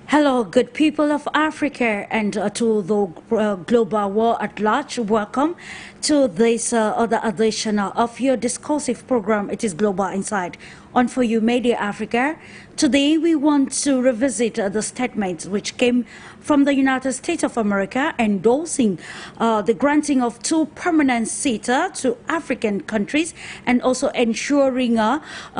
Hello, good people of Africa and to the global world at large. Welcome to this other edition of your discursive program. It is Global Insight on For You Media Africa. Today we want to revisit the statements which came from the United States of America endorsing the granting of 2 permanent seats to African countries and also ensuring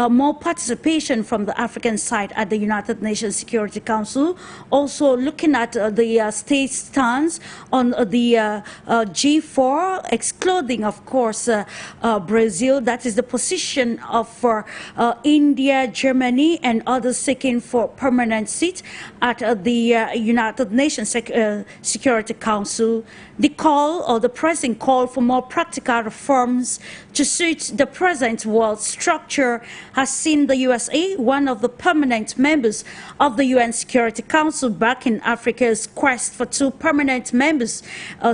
more participation from the African side at the United Nations Security Council. Also looking at the state stance on the G4, excluding, of course, Brazil. That is the position of India, Germany, and others seeking for permanent seats at the United Nations Security Council. The call or the pressing call for more practical reforms to suit the present world structure has seen the USA, one of the permanent members of the UN Security Council, back in Africa's quest for 2 permanent members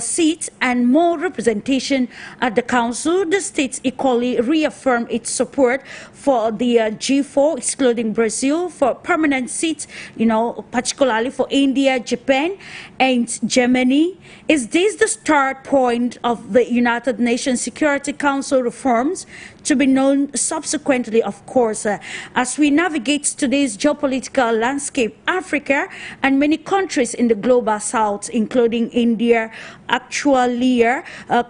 seats and more representation at the council. The states equally reaffirmed its support for the G4, excluding Brazil, for permanent seats, particularly for India, Japan, and Germany. Is this the start point of the United Nations Security Council reforms, to be known subsequently, of course, as we navigate today's geopolitical landscape? Africa and many countries in the global south, including India, actually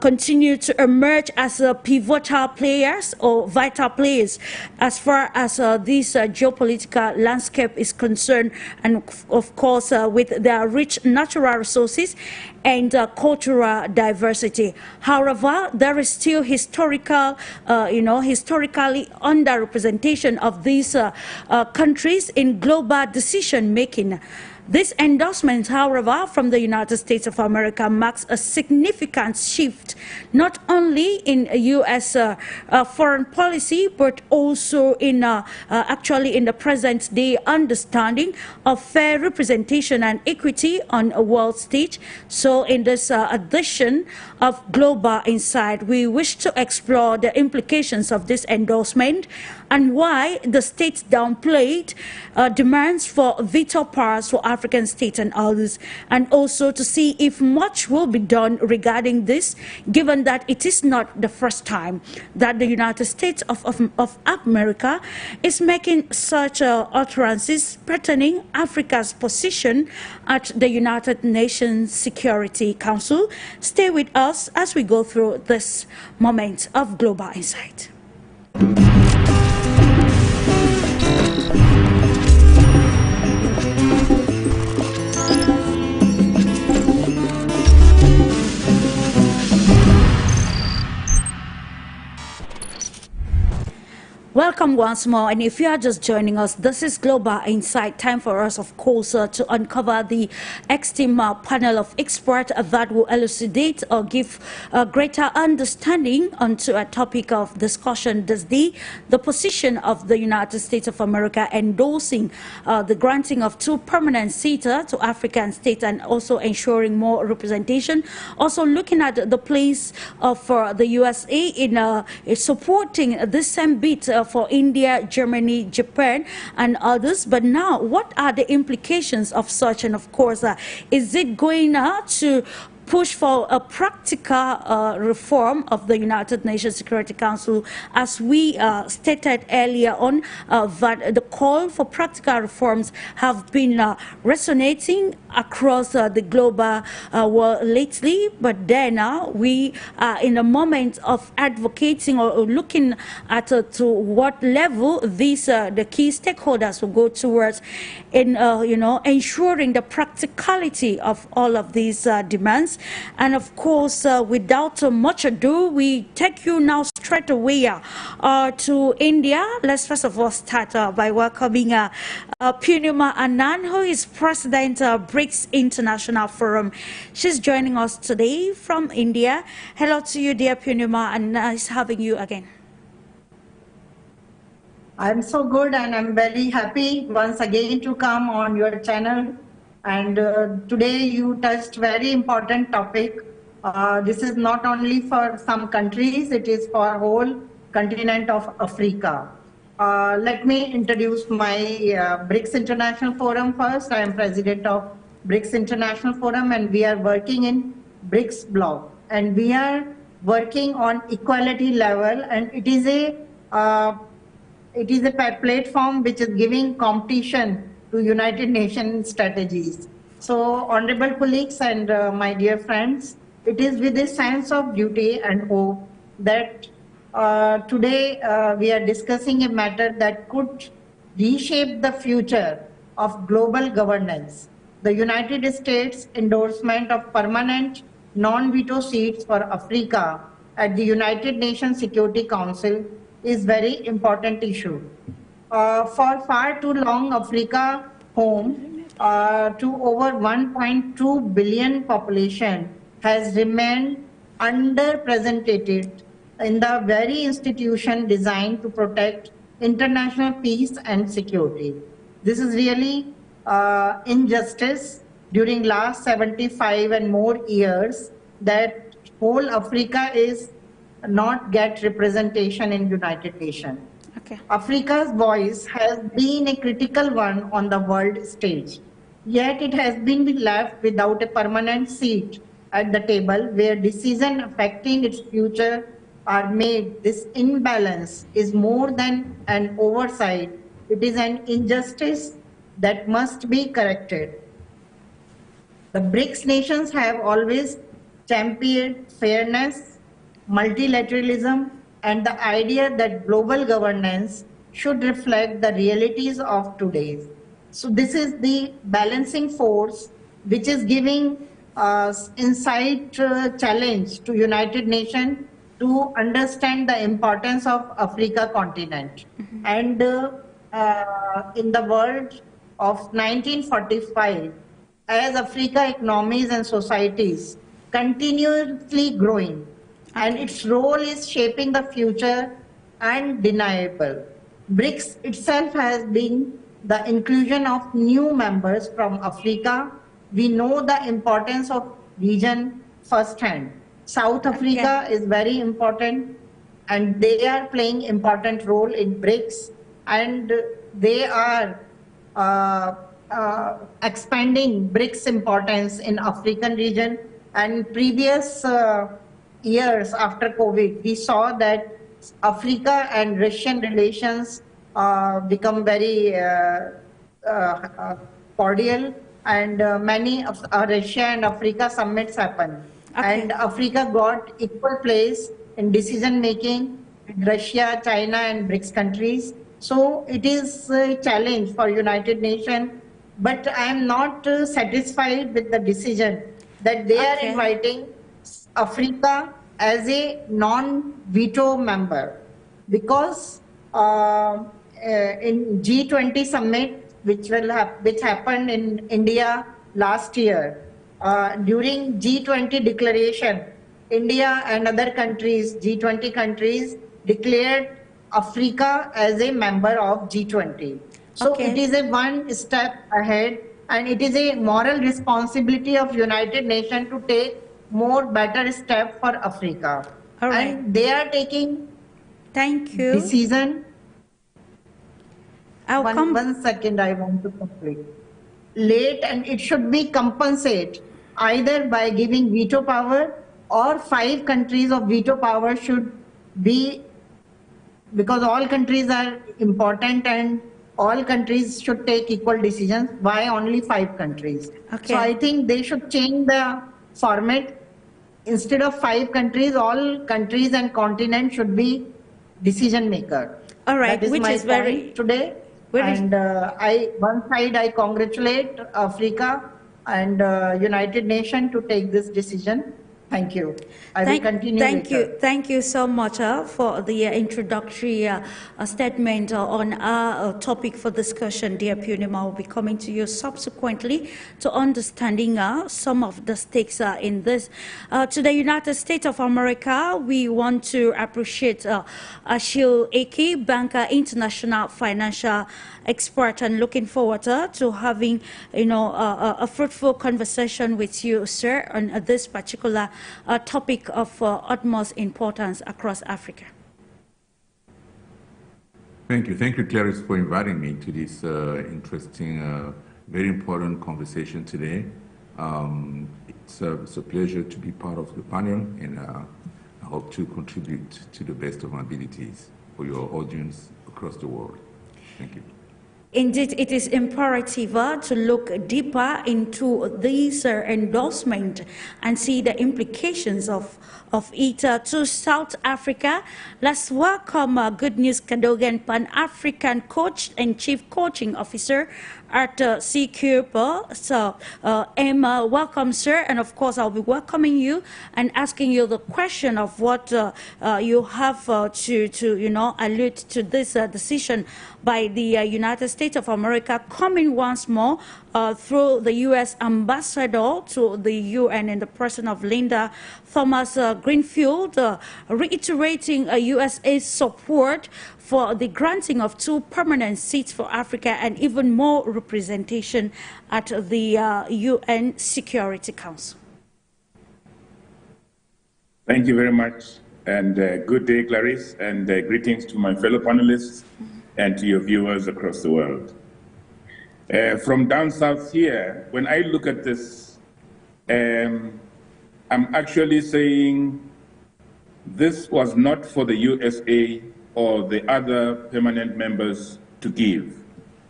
continue to emerge as pivotal players or vital players as far as this geopolitical landscape is concerned, and of course with their rich natural resources and cultural diversity. However, there is still historically underrepresentation of these countries in global decision making. This endorsement, however, from the United States of America marks a significant shift, not only in U.S. Foreign policy, but also in actually in the present day understanding of fair representation and equity on a world stage. So in this edition of Global Insight, we wish to explore the implications of this endorsement and why the states downplayed demands for veto powers for African states and others, and also to see if much will be done regarding this, given that it is not the first time that the United States of America is making such utterances pertaining Africa's position at the United Nations Security Council. Stay with us as we go through this moment of Global Insight. Welcome once more, and if you are just joining us, this is Global Insight. Time for us, of course, to uncover the esteemed panel of experts that will elucidate or give a greater understanding onto a topic of discussion this day: the position of the United States of America endorsing the granting of 2 permanent seats to African states and also ensuring more representation. Also looking at the place of the USA in supporting this same bit for India, Germany, Japan, and others. But now, what are the implications of such? And of course, is it going to push for a practical reform of the United Nations Security Council, as we stated earlier on, that the call for practical reforms have been resonating across the global world lately. But then we are in a moment of advocating or looking at to what level these the key stakeholders will go towards in ensuring the practicality of all of these demands. And of course, without much ado, we take you now straight away to India. Let's first of all start by welcoming PURNIMA ANAND, who is President of BRICS International Forum. She's joining us today from India. Hello to you, dear PURNIMA, and nice having you again. I'm so good, and I'm very happy once again to come on your channel. And today you touched very important topic This is not only for some countries, it is for whole continent of Africa. Let me introduce my BRICS International Forum first. I am president of BRICS International Forum, and we are working in BRICS bloc. And we are working on equality level, and it is a platform which is giving competition to United Nations strategies. So, honorable colleagues and my dear friends, it is with a sense of duty and hope that today we are discussing a matter that could reshape the future of global governance. The United States endorsement of permanent non-veto seats for Africa at the United Nations Security Council is very important issue. For far too long, Africa home to over 1.2 billion population has remained underrepresented in the very institution designed to protect international peace and security. This is really injustice during last 75 and more years that whole Africa is not get representation in United Nations. Okay. Africa's voice has been a critical one on the world stage, yet it has been left without a permanent seat at the table where decisions affecting its future are made. This imbalance is more than an oversight. It is an injustice that must be corrected. The BRICS nations have always championed fairness, multilateralism, and the idea that global governance should reflect the realities of today. So this is the balancing force which is giving insight challenge to United Nations to understand the importance of Africa continent. And in the world of 1945, as Africa economies and societies continuously growing, and its role is shaping the future undeniable. BRICS itself has been the inclusion of new members from Africa. We know the importance of region firsthand. South Africa is very important, and they are playing important role in BRICS, and they are expanding BRICS importance in African region. And previous years after COVID, we saw that Africa and Russian relations become very cordial, and many of Russia and Africa summits happen. Okay. And Africa got equal place in decision making with Russia, China, and BRICS countries. So it is a challenge for United Nations, but I am not satisfied with the decision that they are inviting Africa as a non-veto member, because in G20 summit, which happened in India last year, during G20 declaration, India and other countries, G20 countries, declared Africa as a member of G20. So it is a one step ahead, and it is a moral responsibility of United Nations to take more better step for Africa. All right. And they are taking decision. One second, I want to complete. Late, and it should be compensated either by giving veto power, or 5 countries of veto power should be, because all countries are important and all countries should take equal decisions. Why only 5 countries? So I think they should change the format. Instead of 5 countries, all countries and continents should be decision maker. All right, that is which my is point very today. And one side I congratulate Africa and United Nations to take this decision. Thank you. I will continue later. Thank you so much for the introductory statement on our topic for discussion. Dear Purnima, will be coming to you subsequently to understanding some of the stakes in this. To the United States of America, we want to appreciate ACHILLE EKEU, banker, international financial expert, and looking forward to having a fruitful conversation with you, sir, on this particular a topic of utmost importance across Africa. Thank you, Clarice, for inviting me to this interesting, very important conversation today. It's a pleasure to be part of the panel, and I hope to contribute to the best of my abilities for your audience across the world. Thank you. Indeed, it is imperative to look deeper into this endorsement and see the implications of it. To South Africa, let's welcome Good News Cadogan, Pan-African Coach and Chief Coaching Officer at CCLG-AFRICA. So, Emma, welcome, sir. And of course, I'll be welcoming you and asking you the question of what you have to allude to this decision by the United States of America coming once more through the U.S. ambassador to the UN in the person of Linda Thomas Greenfield, reiterating USA's support for the granting of 2 permanent seats for Africa and even more representation at the UN Security Council. Thank you very much, and good day, Clarice, and greetings to my fellow panelists and to your viewers across the world. From down south here, when I look at this, I'm actually saying this was not for the USA or the other permanent members to give,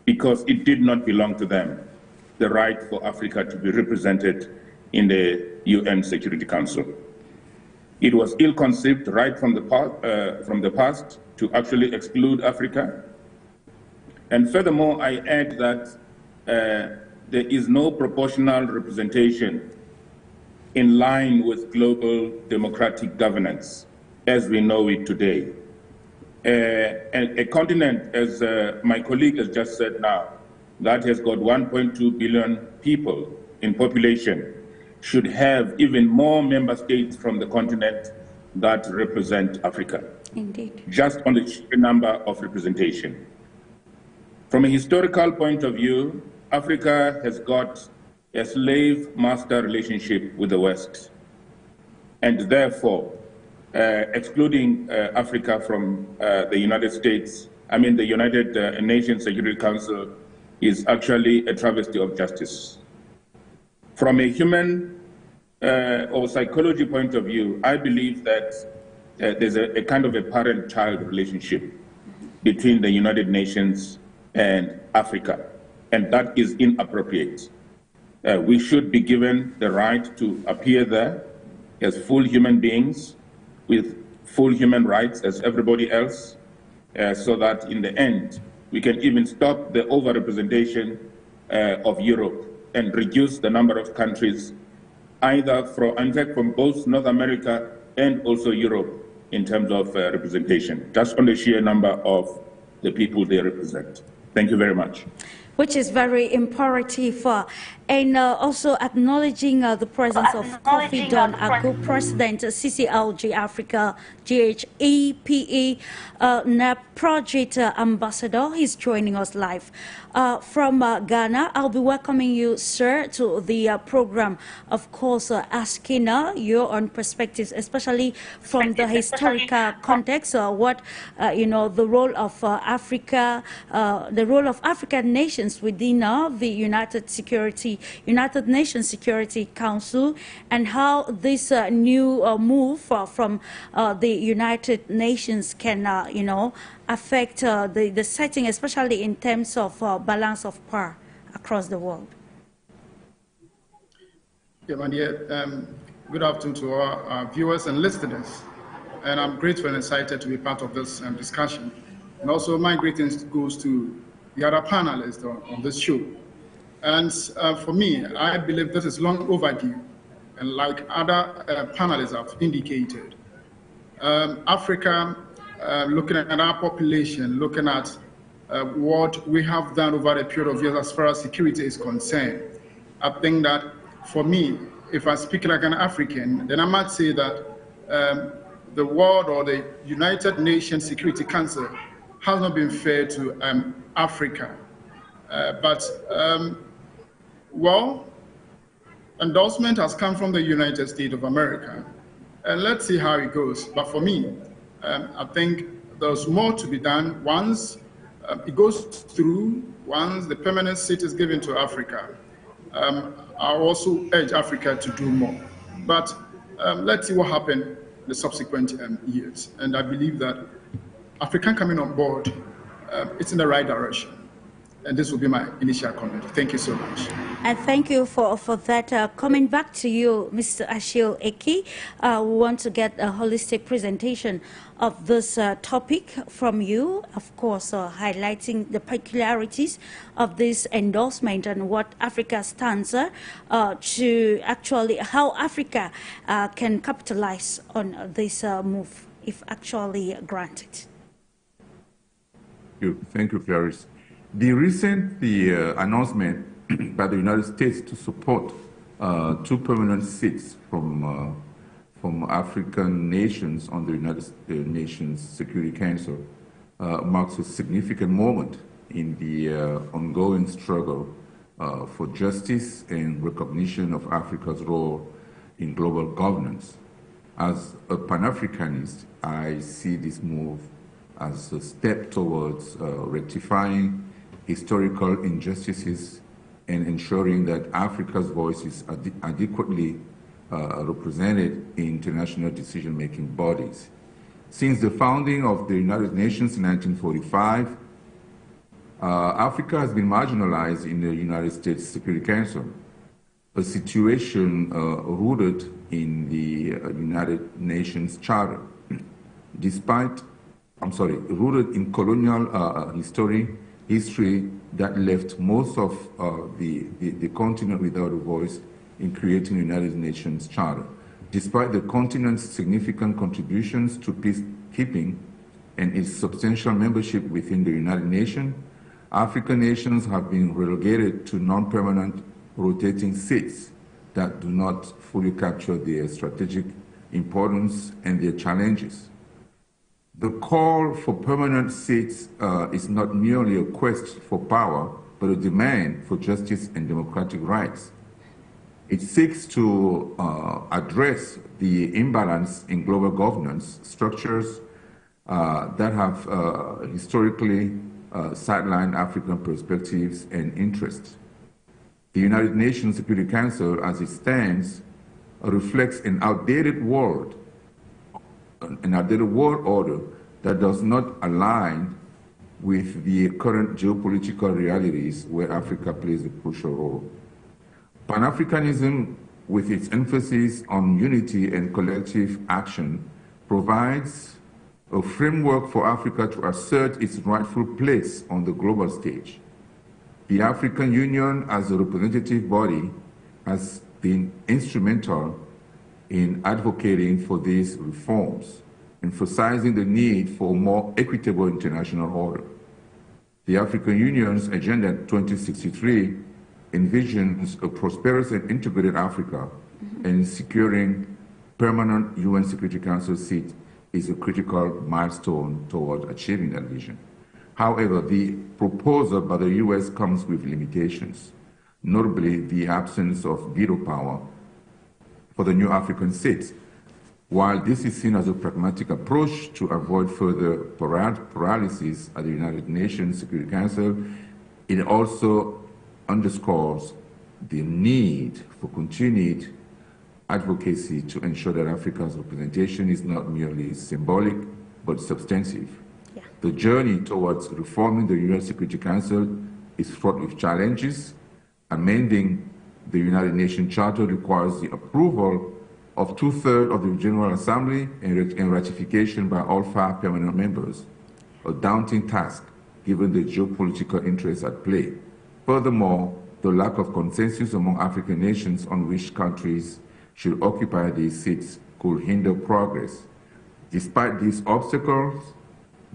because it did not belong to them, the right for Africa to be represented in the UN Security Council. It was ill-conceived right from the past to actually exclude Africa. And furthermore, I add that there is no proportional representation in line with global democratic governance as we know it today. A continent, as my colleague has just said now, that has got 1.2 billion people in population should have even more member states from the continent that represent Africa. Indeed. Just on the sheer number of representation. From a historical point of view, Africa has got a slave-master relationship with the West, and therefore, excluding Africa from the United States, the United Nations Security Council is actually a travesty of justice. From a human or psychology point of view, I believe that there's a kind of a parent-child relationship between the United Nations and Africa, and that is inappropriate. We should be given the right to appear there as full human beings with full human rights as everybody else, so that in the end, we can even stop the overrepresentation of Europe and reduce the number of countries, either from both North America and also Europe in terms of representation, just on the sheer number of the people they represent. Thank you very much. Which is very imperative, and also acknowledging the presence of KOFI DON-AGOR President, CCLG-AFRICA, Gh-EPA-NAP Project Ambassador. He's joining us live. From Ghana, I'll be welcoming you, sir, to the program. Of course, asking your own perspectives, especially from the historical context, what the role of Africa, the role of African nations within the United Nations Security Council, and how this new move from the United Nations can, affect the setting, especially in terms of balance of power across the world. Yeah, my dear, good afternoon to our viewers and listeners. And I'm grateful and excited to be part of this discussion. And also my greetings goes to the other panelists on this show. And for me, I believe this is long overdue. And like other panelists have indicated, Africa, looking at our population, looking at what we have done over a period of years as far as security is concerned, I think that for me, if I speak like an African, then I might say that the world or the United Nations Security Council has not been fair to Africa. Well, endorsement has come from the United States of America, and let's see how it goes. But for me, I think there's more to be done once it goes through, once the permanent seat is given to Africa. I also urge Africa to do more. But let's see what happens in the subsequent years. And I believe that Africa coming on board, it's in the right direction. And this will be my initial comment. Thank you so much. And thank you for that. Coming back to you, Mr. ACHILLE Eki, we want to get a holistic presentation of this topic from you, of course, highlighting the peculiarities of this endorsement and what Africa stands to actually, how Africa can capitalize on this move, if actually granted. Thank you, Clarice. The recent announcement by the United States to support 2 permanent seats from African nations on the United Nations Security Council marks a significant moment in the ongoing struggle for justice and recognition of Africa's role in global governance. As a Pan-Africanist, I see this move as a step towards rectifying historical injustices and ensuring that Africa's voice is adequately represented in international decision-making bodies. Since the founding of the United Nations in 1945, Africa has been marginalized in the United States Security Council, a situation rooted in the United Nations Charter. Rooted in colonial history that left most of the continent without a voice in creating the United Nations Charter. Despite the continent's significant contributions to peacekeeping and its substantial membership within the United Nations, African nations have been relegated to non-permanent rotating seats that do not fully capture their strategic importance and their challenges. The call for permanent seats is not merely a quest for power, but a demand for justice and democratic rights. It seeks to address the imbalance in global governance structures that have historically sidelined African perspectives and interests. The United Nations Security Council, as it stands, reflects an outdated world order that does not align with the current geopolitical realities where Africa plays a crucial role. Pan-Africanism, with its emphasis on unity and collective action, provides a framework for Africa to assert its rightful place on the global stage. The African Union, as a representative body, has been instrumental in advocating for these reforms, emphasizing the need for a more equitable international order. The African Union's Agenda 2063 envisions a prosperous and integrated Africa, and securing permanent UN Security Council seat is a critical milestone toward achieving that vision. However, the proposal by the US comes with limitations, notably the absence of veto power for the new African seats. While this is seen as a pragmatic approach to avoid further paralysis at the United Nations Security Council, it also underscores the need for continued advocacy to ensure that Africa's representation is not merely symbolic, but substantive. Yeah. The journey towards reforming the UN Security Council is fraught with challenges. Amending the United Nations Charter requires the approval of 2/3 of the General Assembly and ratification by all 5 permanent members, a daunting task given the geopolitical interests at play. Furthermore, the lack of consensus among African nations on which countries should occupy these seats could hinder progress. Despite these obstacles,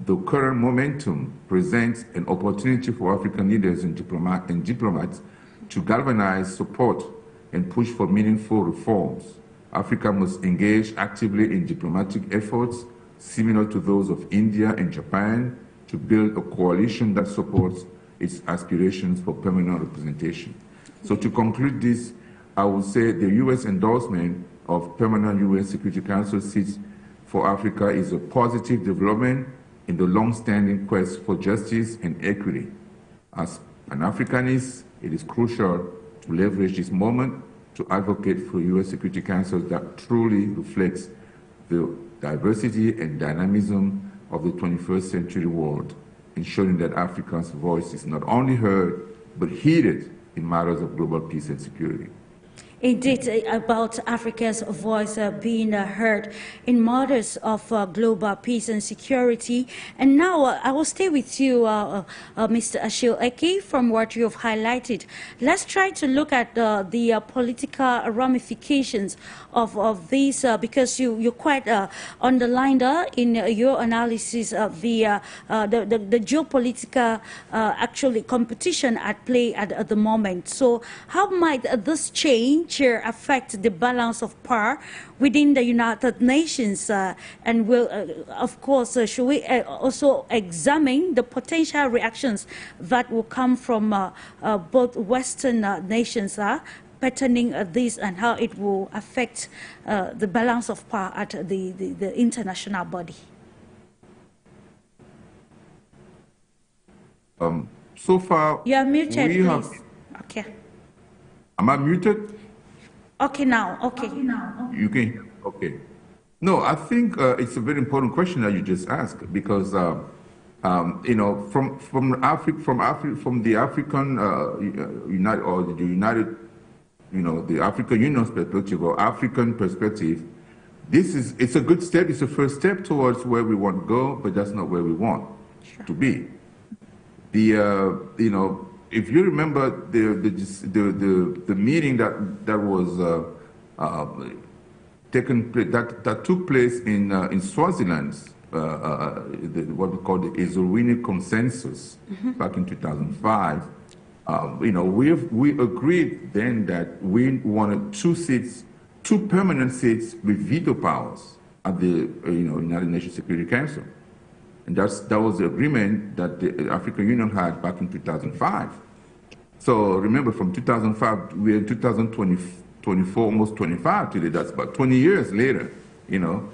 the current momentum presents an opportunity for African leaders and diplomats to galvanize support and push for meaningful reforms. Africa must engage actively in diplomatic efforts similar to those of India and Japan to build a coalition that supports its aspirations for permanent representation. So to conclude this, I would say the U.S. endorsement of permanent UN Security Council seats for Africa is a positive development in the long-standing quest for justice and equity. As Pan-Africanists, it is crucial to leverage this moment to advocate for UN Security Council that truly reflects the diversity and dynamism of the 21st century world, ensuring that Africa's voice is not only heard, but heeded in matters of global peace and security. Indeed, about Africa's voice being heard in matters of global peace and security. And now I will stay with you, Mr. Achille Eke, from what you have highlighted. Let's try to look at the political ramifications of these, because you quite underlined in your analysis of the geopolitical actually competition at play at the moment. So how might this change affect the balance of power within the United Nations, and will, of course, should we also examine the potential reactions that will come from both Western nations patterning this, and how it will affect the balance of power at the international body? So far, you are muted, please. Okay. Am I muted? Okay, now. Okay. You can. Okay. No, I think it's a very important question that you just asked, because you know, from the African United, or the United, you know, the African Union's perspective or African perspective, it's a good step. It's a first step towards where we want to go, but that's not where we want to be. You know, if you remember the meeting that was that took place in Swaziland, what we call the Ezulwini Consensus, back in 2005. You know, we agreed then that we wanted two permanent seats with veto powers at the United Nations Security Council. And that was the agreement that the African Union had back in 2005. So remember, from 2005, we're in 2024, almost 25 today. That's about 20 years later, you know,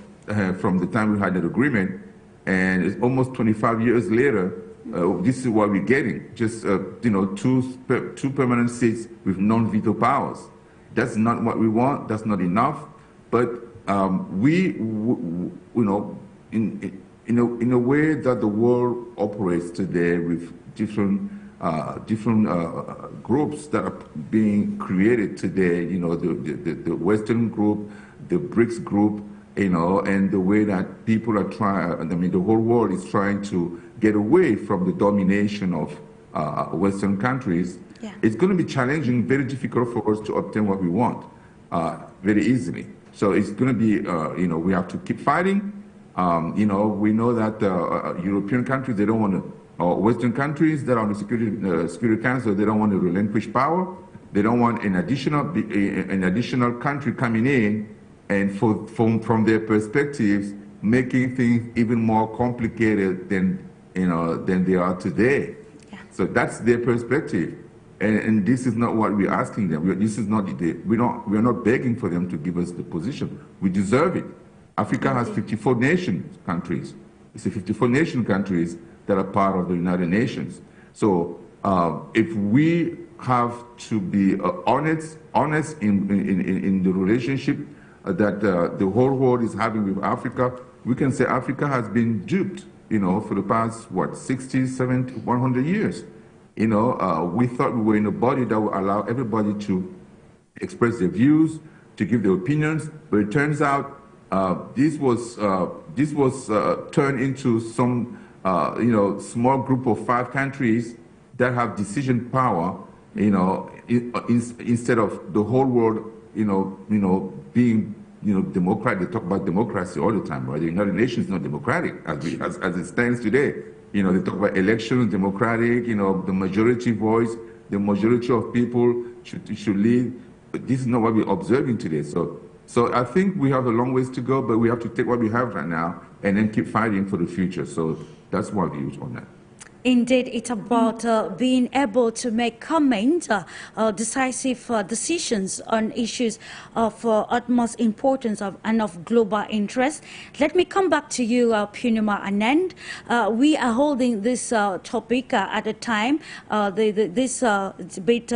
from the time we had that agreement. And it's almost 25 years later, this is what we're getting, just, you know, two permanent seats with non-veto powers. That's not what we want. That's not enough. But you know, in a way that the world operates today, with different groups that are being created today, you know, the Western group, the BRICS group, you know, and the way that people are trying, I mean, the whole world is trying to get away from the domination of Western countries. Yeah. It's going to be challenging, very difficult for us to obtain what we want very easily. So it's going to be, you know, we have to keep fighting. You know, we know that European countries, they don't want to, Western countries that are on the Security Council, they don't want to relinquish power. They don't want an additional country coming in and from their perspectives, making things even more complicated than they are today. Yeah. So that's their perspective, and this is not what we're asking them. This is not we're not begging for them to give us the position. We deserve it. Africa has 54 countries. It's a 54 countries that are part of the United Nations. So if we have to be honest in the relationship that the whole world is having with Africa, we can say Africa has been duped, you know, for the past, what, 60, 70, 100 years. You know, we thought we were in a body that would allow everybody to express their views, to give their opinions, but it turns out this was turned into some, you know, small group of 5 countries that have decision power, you know, instead of the whole world, you know, being, you know, democratic. They talk about democracy all the time, right? The United Nations is not democratic as it stands today. You know, they talk about elections, democratic, you know, the majority voice, the majority of people should lead. But this is not what we're observing today. So I think we have a long ways to go, but we have to take what we have right now and then keep fighting for the future. So that's my views on that. Indeed, it's about being able to make comment, decisive decisions on issues of utmost importance and of global interest. Let me come back to you, Purnima Anand. We are holding this topic at a time, this debate,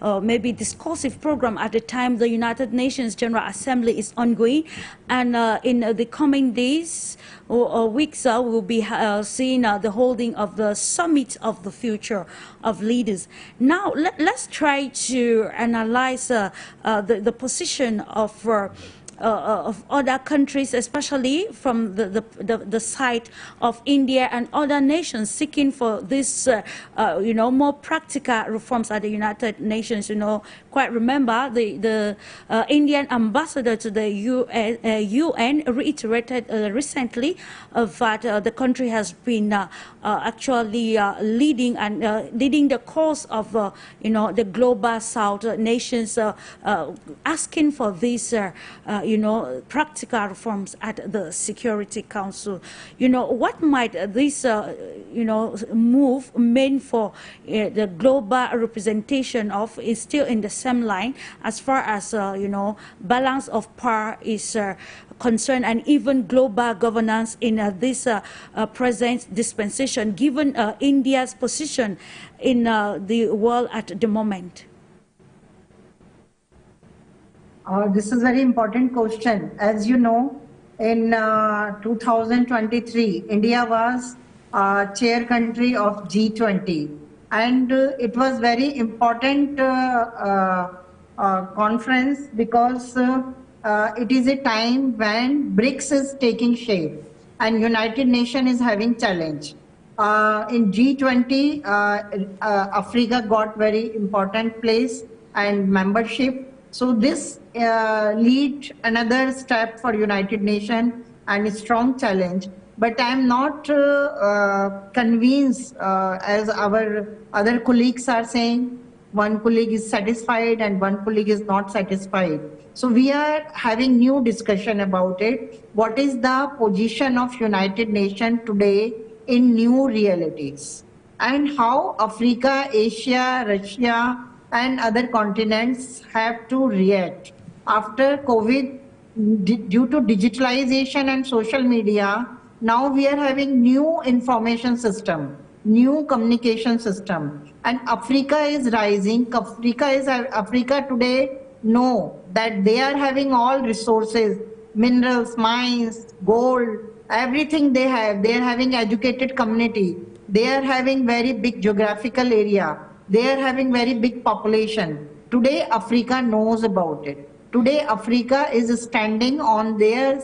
maybe discursive program at a time the United Nations General Assembly is ongoing, and in the coming days or weeks, we'll be seeing the holding of the Summit of the Future of Leaders. Now, let's try to analyze the position of other countries, especially from the side of India and other nations seeking for this, more practical reforms at the United Nations. Quite remember the Indian ambassador to the UN reiterated recently that the country has been actually leading the cause of the global South nations, asking for these practical reforms at the Security Council. What might this move mean for the global representation of is still in the same line as far as balance of power is concerned, and even global governance in this present dispensation, given India's position in the world at the moment? This is a very important question. As you know, in 2023, India was chair country of G20, and it was very important conference because it is a time when BRICS is taking shape and United Nations is having challenge. In G20, Africa got very important place and membership. So this lead another step for United Nations and a strong challenge. But I am not convinced, as our other colleagues are saying, one colleague is satisfied and one colleague is not satisfied. So we are having new discussion about it. What is the position of United Nations today in new realities? And how Africa, Asia, Russia, and other continents have to react. After COVID, due to digitalization and social media, now we are having new information system, new communication system, and Africa is rising. Africa today know that they are having all resources, minerals, mines, gold, everything they have. They are having educated community. They are having very big geographical area. They are having very big population. Today, Africa knows about it. Today, Africa is standing on their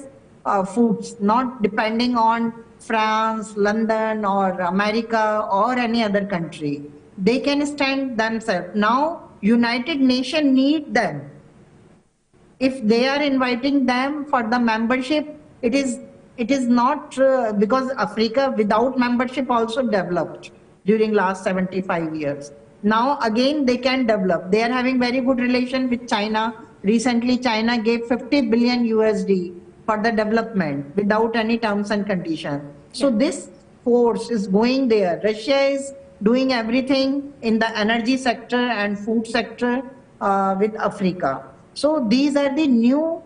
foods, not depending on France, London, or America, or any other country. They can stand themselves. Now, United Nations need them. If they are inviting them for the membership, it is not because Africa without membership also developed during last 75 years. Now again they can develop. They are having very good relation with China. Recently China gave 50 billion USD for the development without any terms and conditions. So this force is going there. Russia is doing everything in the energy sector and food sector with Africa. So these are the new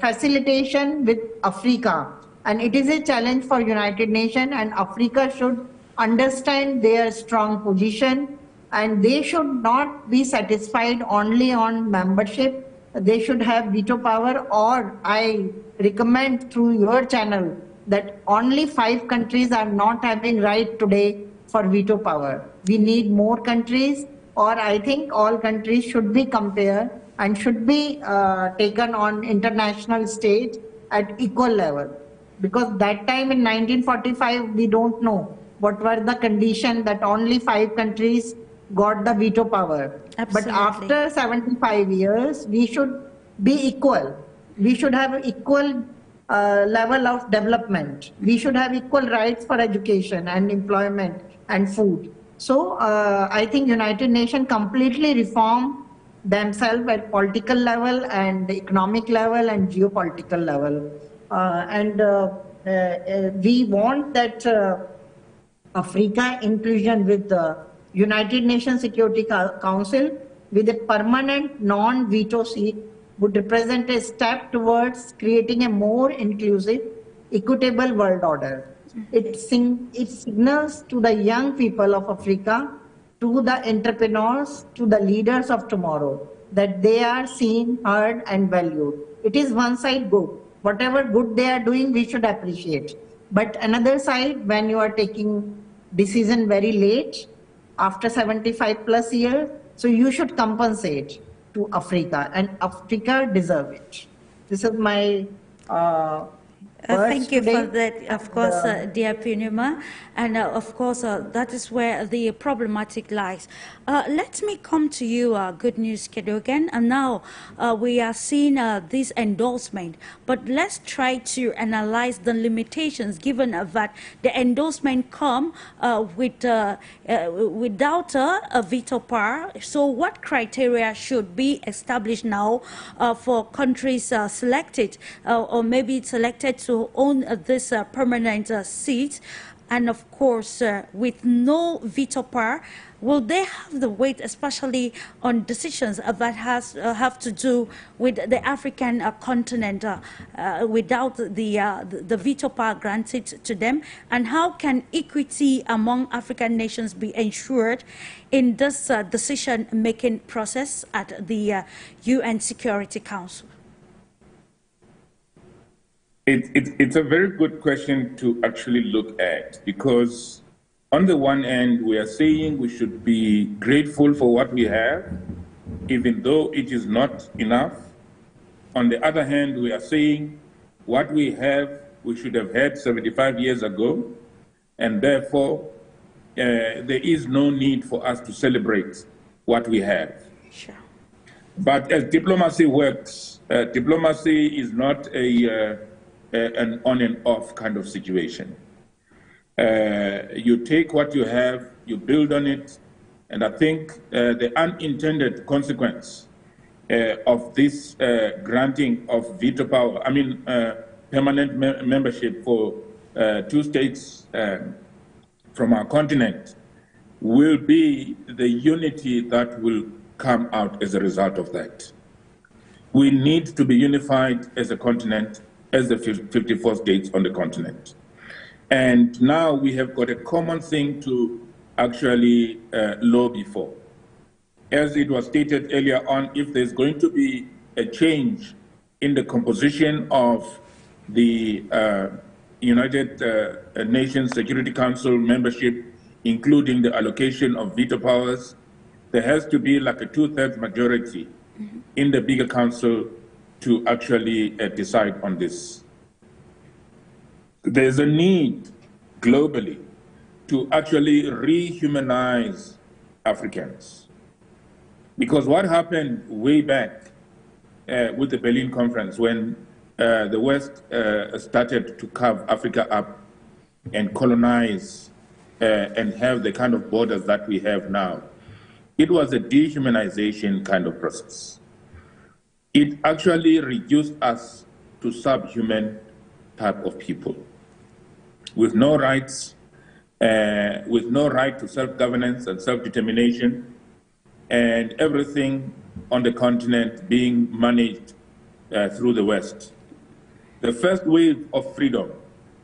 facilitation with Africa, and it is a challenge for United Nations, and Africa should understand their strong position, and they should not be satisfied only on membership. They should have veto power, or I recommend through your channel that only 5 countries are not having right today for veto power. We need more countries, or I think all countries should be compared and should be taken on international stage at equal level. Because that time in 1945, we don't know what were the conditions that only 5 countries got the veto power. Absolutely. But after 75 years, we should be equal. We should have equal level of development. We should have equal rights for education and employment and food. So I think United Nations completely reform themselves at political level and economic level and geopolitical level. We want that Africa inclusion with the United Nations Security Council with a permanent non-veto seat would represent a step towards creating a more inclusive, equitable world order. It signals to the young people of Africa, to the entrepreneurs, to the leaders of tomorrow, that they are seen, heard, and valued. It is one side good. Whatever good they are doing, we should appreciate. But another side, when you are taking decision very late, after 75 plus years, so you should compensate to Africa, and Africa deserve it. This is my thank you today. for that, of course, dear Purnima. And of course, that is where the problematic lies. Let me come to you, Good News Cadogan. And now we are seeing this endorsement, but let's try to analyze the limitations given that the endorsement come without a veto power. So what criteria should be established now for countries selected or maybe selected to own this permanent seat? And of course, with no veto power, will they have the weight, especially on decisions that have to do with the African continent without the veto power granted to them? And how can equity among African nations be ensured in this decision-making process at the UN Security Council? It's a very good question to actually look at, because on the one hand, we are saying we should be grateful for what we have, even though it is not enough. On the other hand, we are saying what we have, we should have had 75 years ago, and therefore there is no need for us to celebrate what we have. Sure. But as diplomacy works, diplomacy is not an on and off kind of situation. You take what you have, you build on it, and I think the unintended consequence of this granting of veto power, permanent membership for 2 states from our continent, will be the unity that will come out as a result of that. We need to be unified as a continent, as the 54 states on the continent. And now we have got a common thing to actually lobby for. As it was stated earlier on, if there's going to be a change in the composition of the United Nations Security Council membership, including the allocation of veto powers, there has to be like a 2/3 majority in the bigger council to actually decide on this. There's a need globally to actually rehumanize Africans. Because what happened way back with the Berlin Conference, when the West started to carve Africa up and colonize and have the kind of borders that we have now, it was a dehumanization kind of process. It actually reduced us to subhuman type of people, with no rights, with no right to self-governance and self-determination, and everything on the continent being managed through the West. The first wave of freedom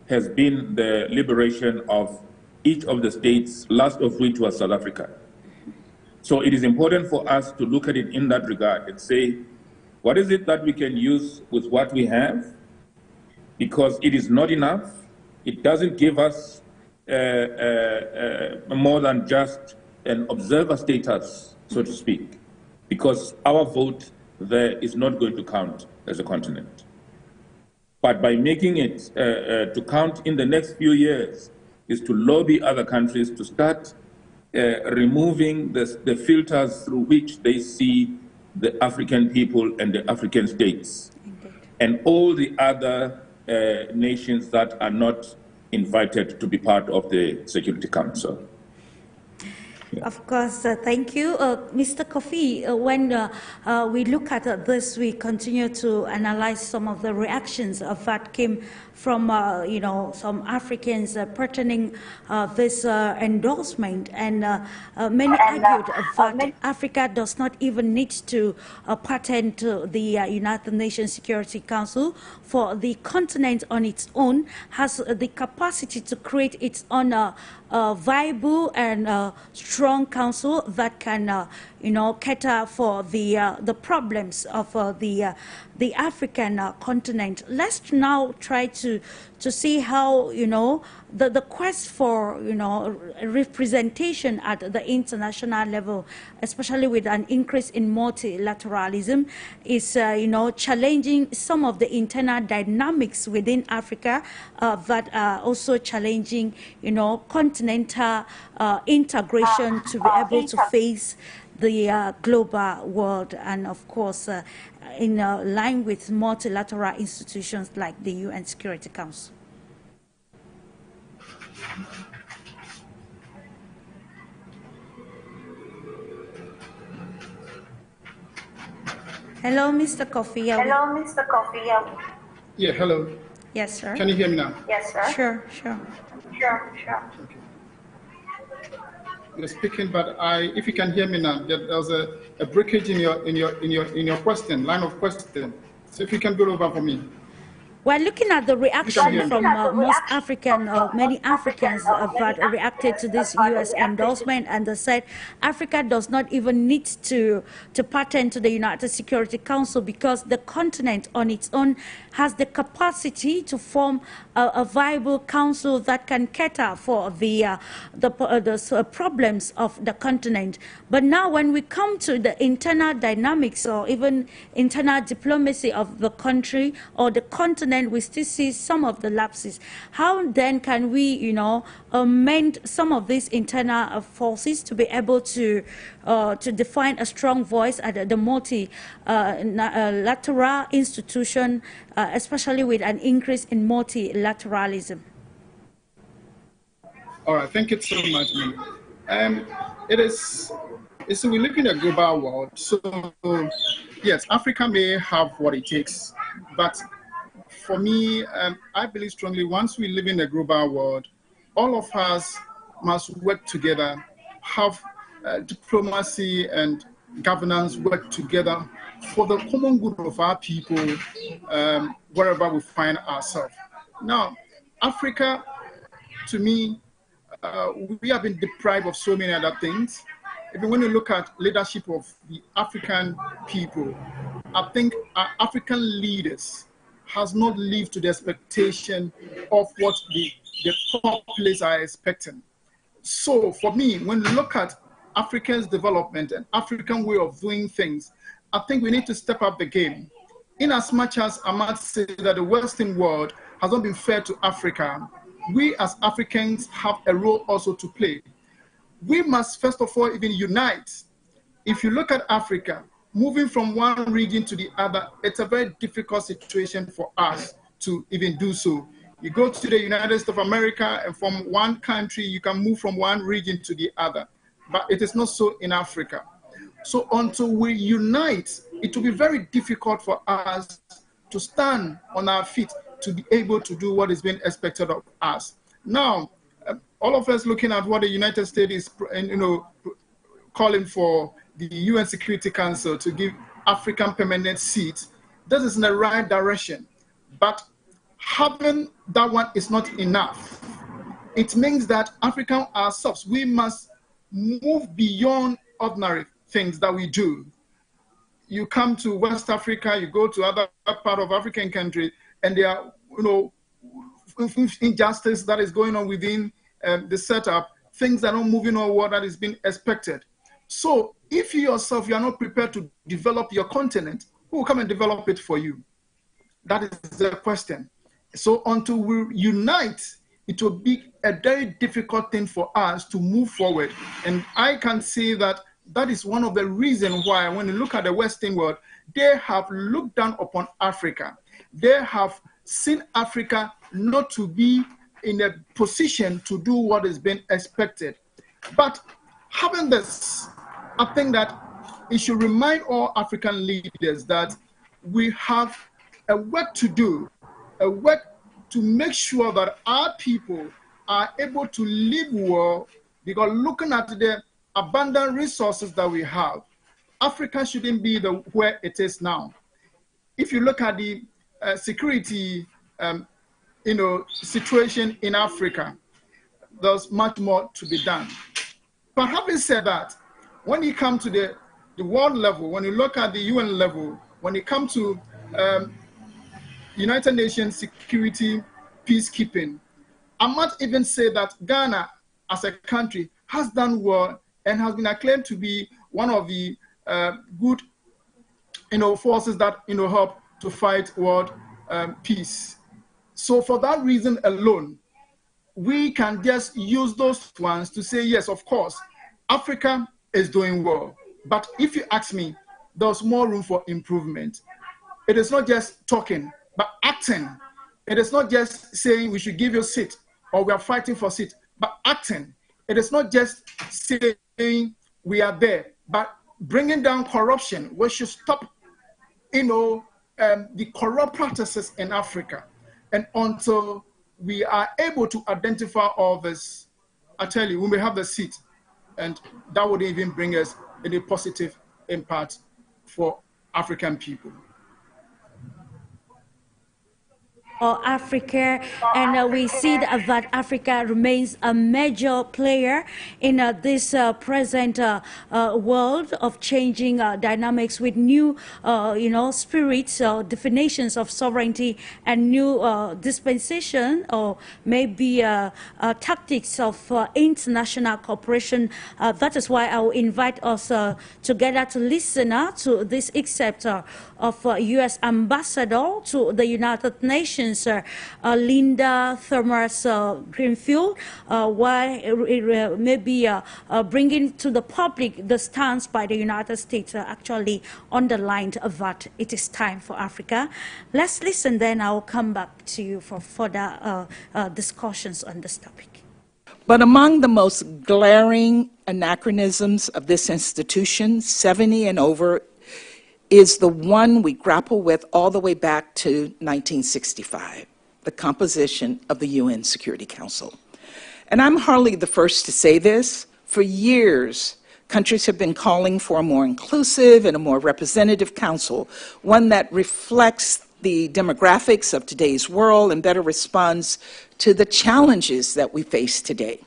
has been the liberation of each of the states, last of which was South Africa. So it is important for us to look at it in that regard and say, what is it that we can use with what we have? Because it is not enough. It doesn't give us more than just an observer status, so to speak, because our vote there is not going to count as a continent. But by making it to count in the next few years is to lobby other countries to start removing the filters through which they see the African people and the African states, and all the other nations that are not invited to be part of the Security Council. Of course, thank you. Mr. Kofi, when we look at this, we continue to analyze some of the reactions that came from, some Africans pertaining this endorsement. And many argued that Africa does not even need to patent the United Nations Security Council, for the continent on its own has the capacity to create its own viable and strong council that can, cater for the problems of the African continent. Let's now try to see how, the quest for, representation at the international level, especially with an increase in multilateralism, is, challenging some of the internal dynamics within Africa that are also challenging, continental integration to be able to face the global world, and of course in line with multilateral institutions like the UN Security Council. Hello, Mr. Kofi. Hello, Mr. Kofi. Yeah, hello. Yes, sir. Can you hear me now? Yes, sir. Sure. Okay. You're speaking, but if you can hear me now, there's a breakage in your question, line of question. So if you can go over for me. We're looking at the reaction from most African, many Africans that reacted to this U.S. endorsement, and they said Africa does not even need to patent to the United Security Council because the continent on its own has the capacity to form a viable council that can cater for the problems of the continent. But now when we come to the internal dynamics or even internal diplomacy of the country or the continent, we still see some of the lapses. How then can we, amend some of these internal forces to be able to define a strong voice at the multilateral institution, especially with an increase in multilateralism? All right, thank you so much, ma'am. We're looking at global world. So yes, Africa may have what it takes, but for me, I believe strongly once we live in a global world, all of us must work together, have diplomacy and governance work together for the common good of our people, wherever we find ourselves. Now, Africa, to me, we have been deprived of so many other things. Even when you look at leadership of the African people, I think our African leaders has not lived to the expectation of what the populace are expecting. So for me, when we look at Africa's development and African way of doing things, I think we need to step up the game. In as much as I might say that the Western world has not been fair to Africa, we as Africans have a role also to play. We must first of all even unite. If you look at Africa, moving from one region to the other, it's a very difficult situation for us to even do so. You go to the United States of America, and from one country, you can move from one region to the other. But it is not so in Africa. So until we unite, it will be very difficult for us to stand on our feet to be able to do what is being expected of us. Now, all of us looking at what the United States is, calling for the UN Security Council to give African permanent seats, this is in the right direction. But having that one is not enough. It means that African ourselves, we must move beyond ordinary things that we do. You come to West Africa, you go to other part of African country, and there are, injustice that is going on within the setup, things that are not moving on what that is being expected. So if you yourself, you are not prepared to develop your continent, who will come and develop it for you? That is the question. So until we unite, it will be a very difficult thing for us to move forward. And I can say that that is one of the reasons why when you look at the Western world, they have looked down upon Africa. They have seen Africa not to be in a position to do what is being expected. But having this, I think that it should remind all African leaders that we have a work to do, a work to make sure that our people are able to live well, because looking at the abundant resources that we have, Africa shouldn't be where it is now. If you look at the security situation in Africa, there's much more to be done. But having said that, when you come to the world level, when you look at the UN level, when you come to United Nations security peacekeeping, I might even say that Ghana as a country has done well and has been acclaimed to be one of the good forces that help to fight world peace. So for that reason alone, we can just use those ones to say, yes, of course, Africa is doing well. But if you ask me, there's more room for improvement. It is not just talking, but acting. It is not just saying we should give you a seat or we are fighting for a seat, but acting. It is not just saying we are there, but bringing down corruption. We should stop, the corrupt practices in Africa. And until we are able to identify all this, I tell you, we may have the seat, and that would even bring us any positive impact for African people. Africa, and we see that Africa remains a major player in this present world of changing dynamics with new, spirits, definitions of sovereignty, and new dispensation, or maybe tactics of international cooperation. That is why I will invite us together to listen to this excerpt of U.S. Ambassador to the United Nations, Linda Thomas-Greenfield, while maybe bringing to the public the stance by the United States actually underlined that it is time for Africa. Let's listen, then I'll come back to you for further discussions on this topic. But among the most glaring anachronisms of this institution, 70 and over, is the one we grapple with all the way back to 1965, the composition of the UN Security Council. And I'm hardly the first to say this. For years, countries have been calling for a more inclusive and a more representative council, one that reflects the demographics of today's world and better responds to the challenges that we face today.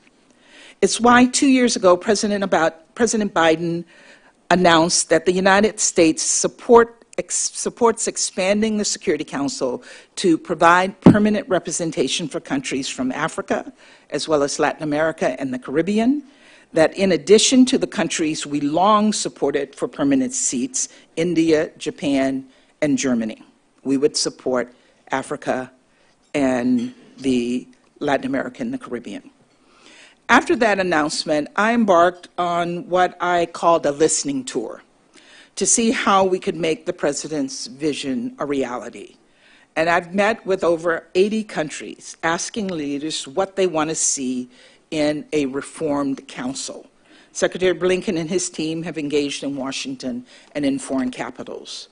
It's why 2 years ago, President Biden announced that the United States supports expanding the Security Council to provide permanent representation for countries from Africa, as well as Latin America and the Caribbean, that in addition to the countries we long supported for permanent seats, India, Japan, and Germany, we would support Africa and the Latin America and the Caribbean. After that announcement, I embarked on what I called a listening tour to see how we could make the president's vision a reality. And I've met with over 80 countries, asking leaders what they want to see in a reformed council. Secretary Blinken and his team have engaged in Washington and in foreign capitals.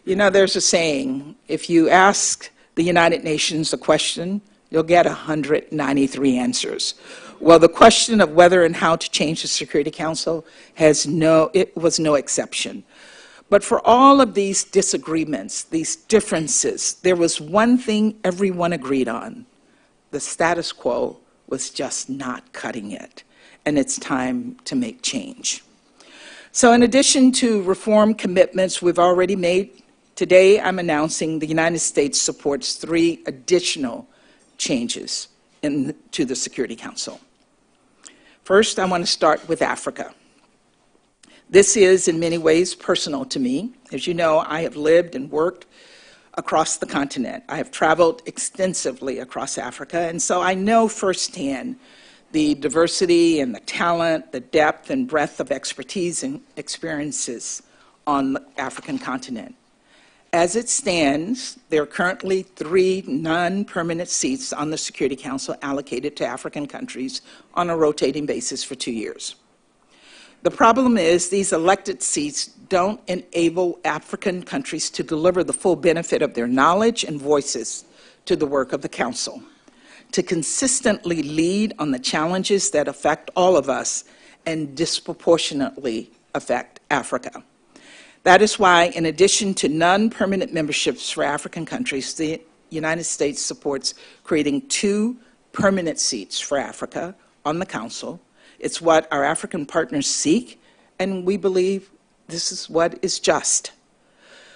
You know, there's a saying, if you ask the United Nations a question, you'll get 193 answers. Well, the question of whether and how to change the Security Council was no exception. But for all of these disagreements, these differences, there was one thing everyone agreed on. The status quo was just not cutting it, and it's time to make change. So in addition to reform commitments we've already made, today I'm announcing the United States supports 3 additional changes to the Security Council. First, I want to start with Africa. This is in many ways personal to me. As you know, I have lived and worked across the continent. I have traveled extensively across Africa, and so I know firsthand the diversity and the talent, the depth and breadth of expertise and experiences on the African continent. As it stands, there are currently 3 non-permanent seats on the Security Council allocated to African countries on a rotating basis for 2 years. The problem is these elected seats don't enable African countries to deliver the full benefit of their knowledge and voices to the work of the Council, to consistently lead on the challenges that affect all of us and disproportionately affect Africa. That is why, in addition to non-permanent memberships for African countries, the United States supports creating 2 permanent seats for Africa on the Council. It's what our African partners seek, and we believe this is what is just.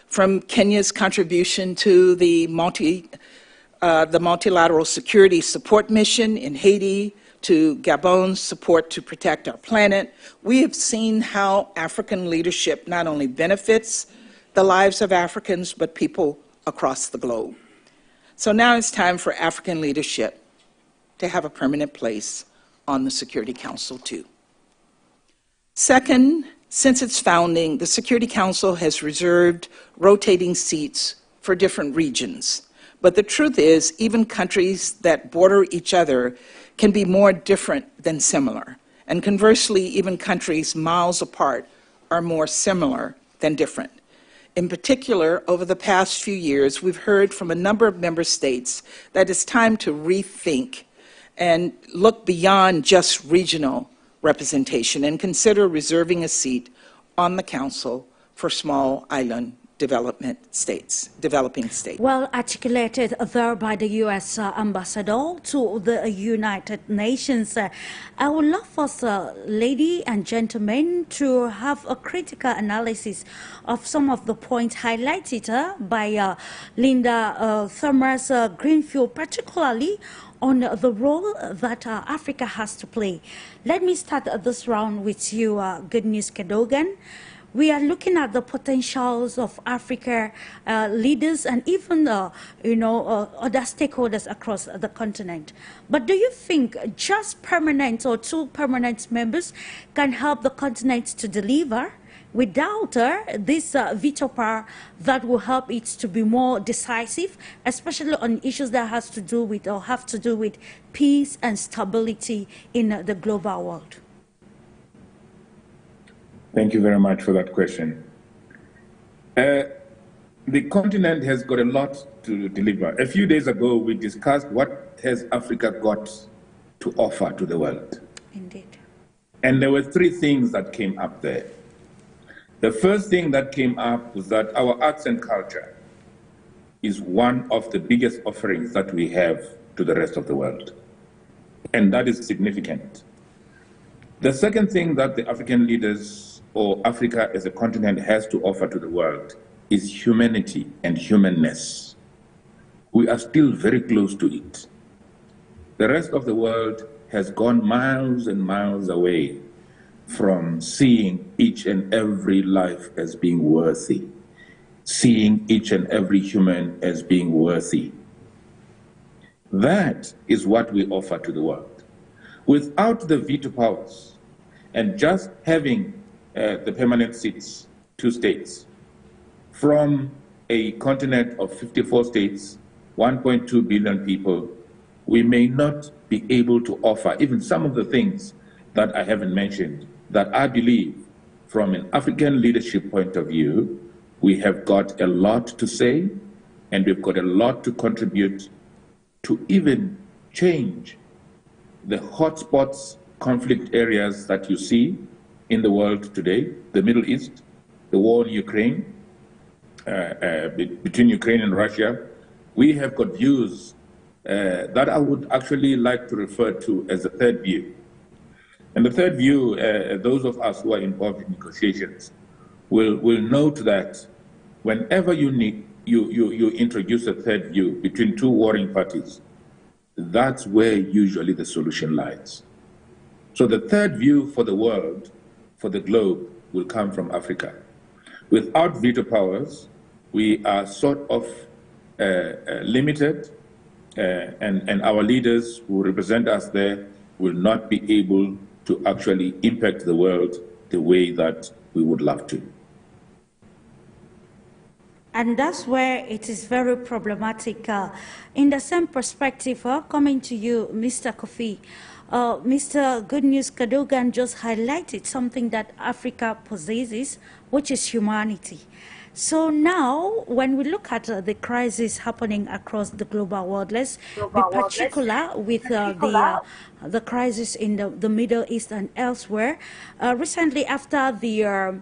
From Kenya's contribution to the multilateral security support mission in Haiti, to Gabon's support to protect our planet, we have seen how African leadership not only benefits the lives of Africans, but people across the globe. So now it's time for African leadership to have a permanent place on the Security Council too. Second, since its founding, the Security Council has reserved rotating seats for different regions. But the truth is, even countries that border each other can be more different than similar. And conversely, even countries miles apart are more similar than different. In particular, over the past few years, we've heard from a number of member states that it's time to rethink and look beyond just regional representation and consider reserving a seat on the Council for small island developing states. Well articulated there by the U.S. Ambassador to the United Nations. I would love for ladies and gentlemen to have a critical analysis of some of the points highlighted by Linda Thomas-Greenfield, particularly on the role that Africa has to play. Let me start this round with you, Good News Cadogan. We are looking at the potentials of Africa leaders and even, other stakeholders across the continent. But do you think just permanent or 2 permanent members can help the continent to deliver without this veto power that will help it to be more decisive, especially on issues that has to do with or have to do with peace and stability in the global world? Thank you very much for that question. The continent has got a lot to deliver. A few days ago, we discussed what has Africa got to offer to the world. Indeed. And there were 3 things that came up there. The first thing that came up was that our arts and culture is one of the biggest offerings that we have to the rest of the world. And that is significant. The second thing that the African leaders or Africa as a continent has to offer to the world is humanity and humanness. We are still very close to it. The rest of the world has gone miles and miles away from seeing each and every life as being worthy, seeing each and every human as being worthy. That is what we offer to the world. Without the veto powers and just having the permanent seats, 2 states, from a continent of 54 states, 1.2 billion people, we may not be able to offer even some of the things that I haven't mentioned, that I believe from an African leadership point of view, we have got a lot to say and we've got a lot to contribute to even change the hotspots, conflict areas that you see in the world today, the Middle East, the war in Ukraine, between Ukraine and Russia. We have got views that I would actually like to refer to as the third view. And the third view, those of us who are involved in negotiations will note that whenever you introduce a third view between 2 warring parties, that's where usually the solution lies. So the third view for the world, for the globe, will come from Africa. Without veto powers, we are sort of limited, and our leaders who represent us there will not be able to actually impact the world the way that we would love to. And that's where it is very problematic. In the same perspective, coming to you, Mr. Kofi, Mr. Good News Cadogan just highlighted something that Africa possesses, which is humanity. So now, when we look at the crisis happening across the global world, let's be particular with the crisis in the Middle East and elsewhere. Recently, after the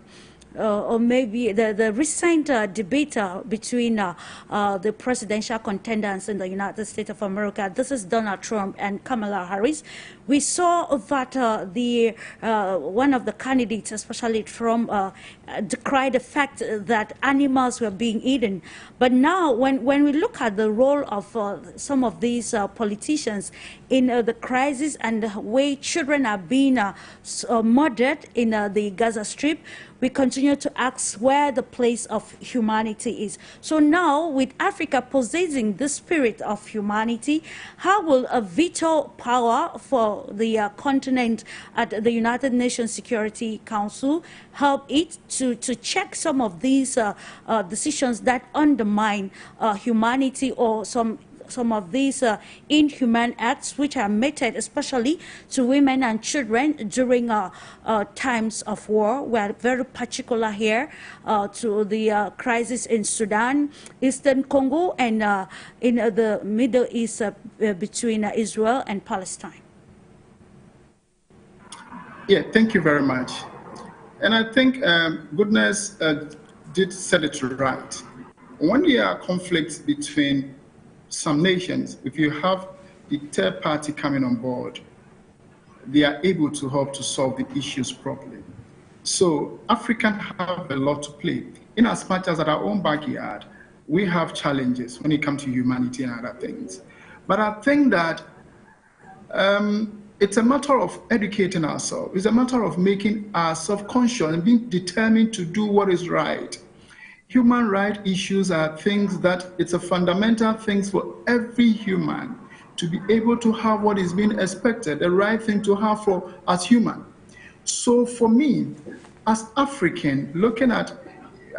or maybe the recent debate between the presidential contenders in the United States of America, this is Donald Trump and Kamala Harris, we saw that one of the candidates, especially Trump, decried the fact that animals were being eaten. But now, when we look at the role of some of these politicians in the crisis and the way children are being murdered in the Gaza Strip, we continue to ask where the place of humanity is. So now, with Africa possessing the spirit of humanity, how will a veto power for the continent at the United Nations Security Council help it to check some of these decisions that undermine humanity, or some of these inhuman acts which are meted especially to women and children during times of war? We are very particular here to the crisis in Sudan, Eastern Congo, and in the Middle East between Israel and Palestine. Yeah, thank you very much. And I think Goodness did set it right. When there are conflicts between some nations, if you have the third party coming on board, they are able to help to solve the issues properly. So Africans have a lot to play. In as much as at our own backyard, we have challenges when it comes to humanity and other things. But I think that it's a matter of educating ourselves. It's a matter of making ourselves conscious and being determined to do what is right. Human rights issues are things that it's a fundamental thing for every human to be able to have what is being expected, the right thing to have for as human. So for me, as African, looking at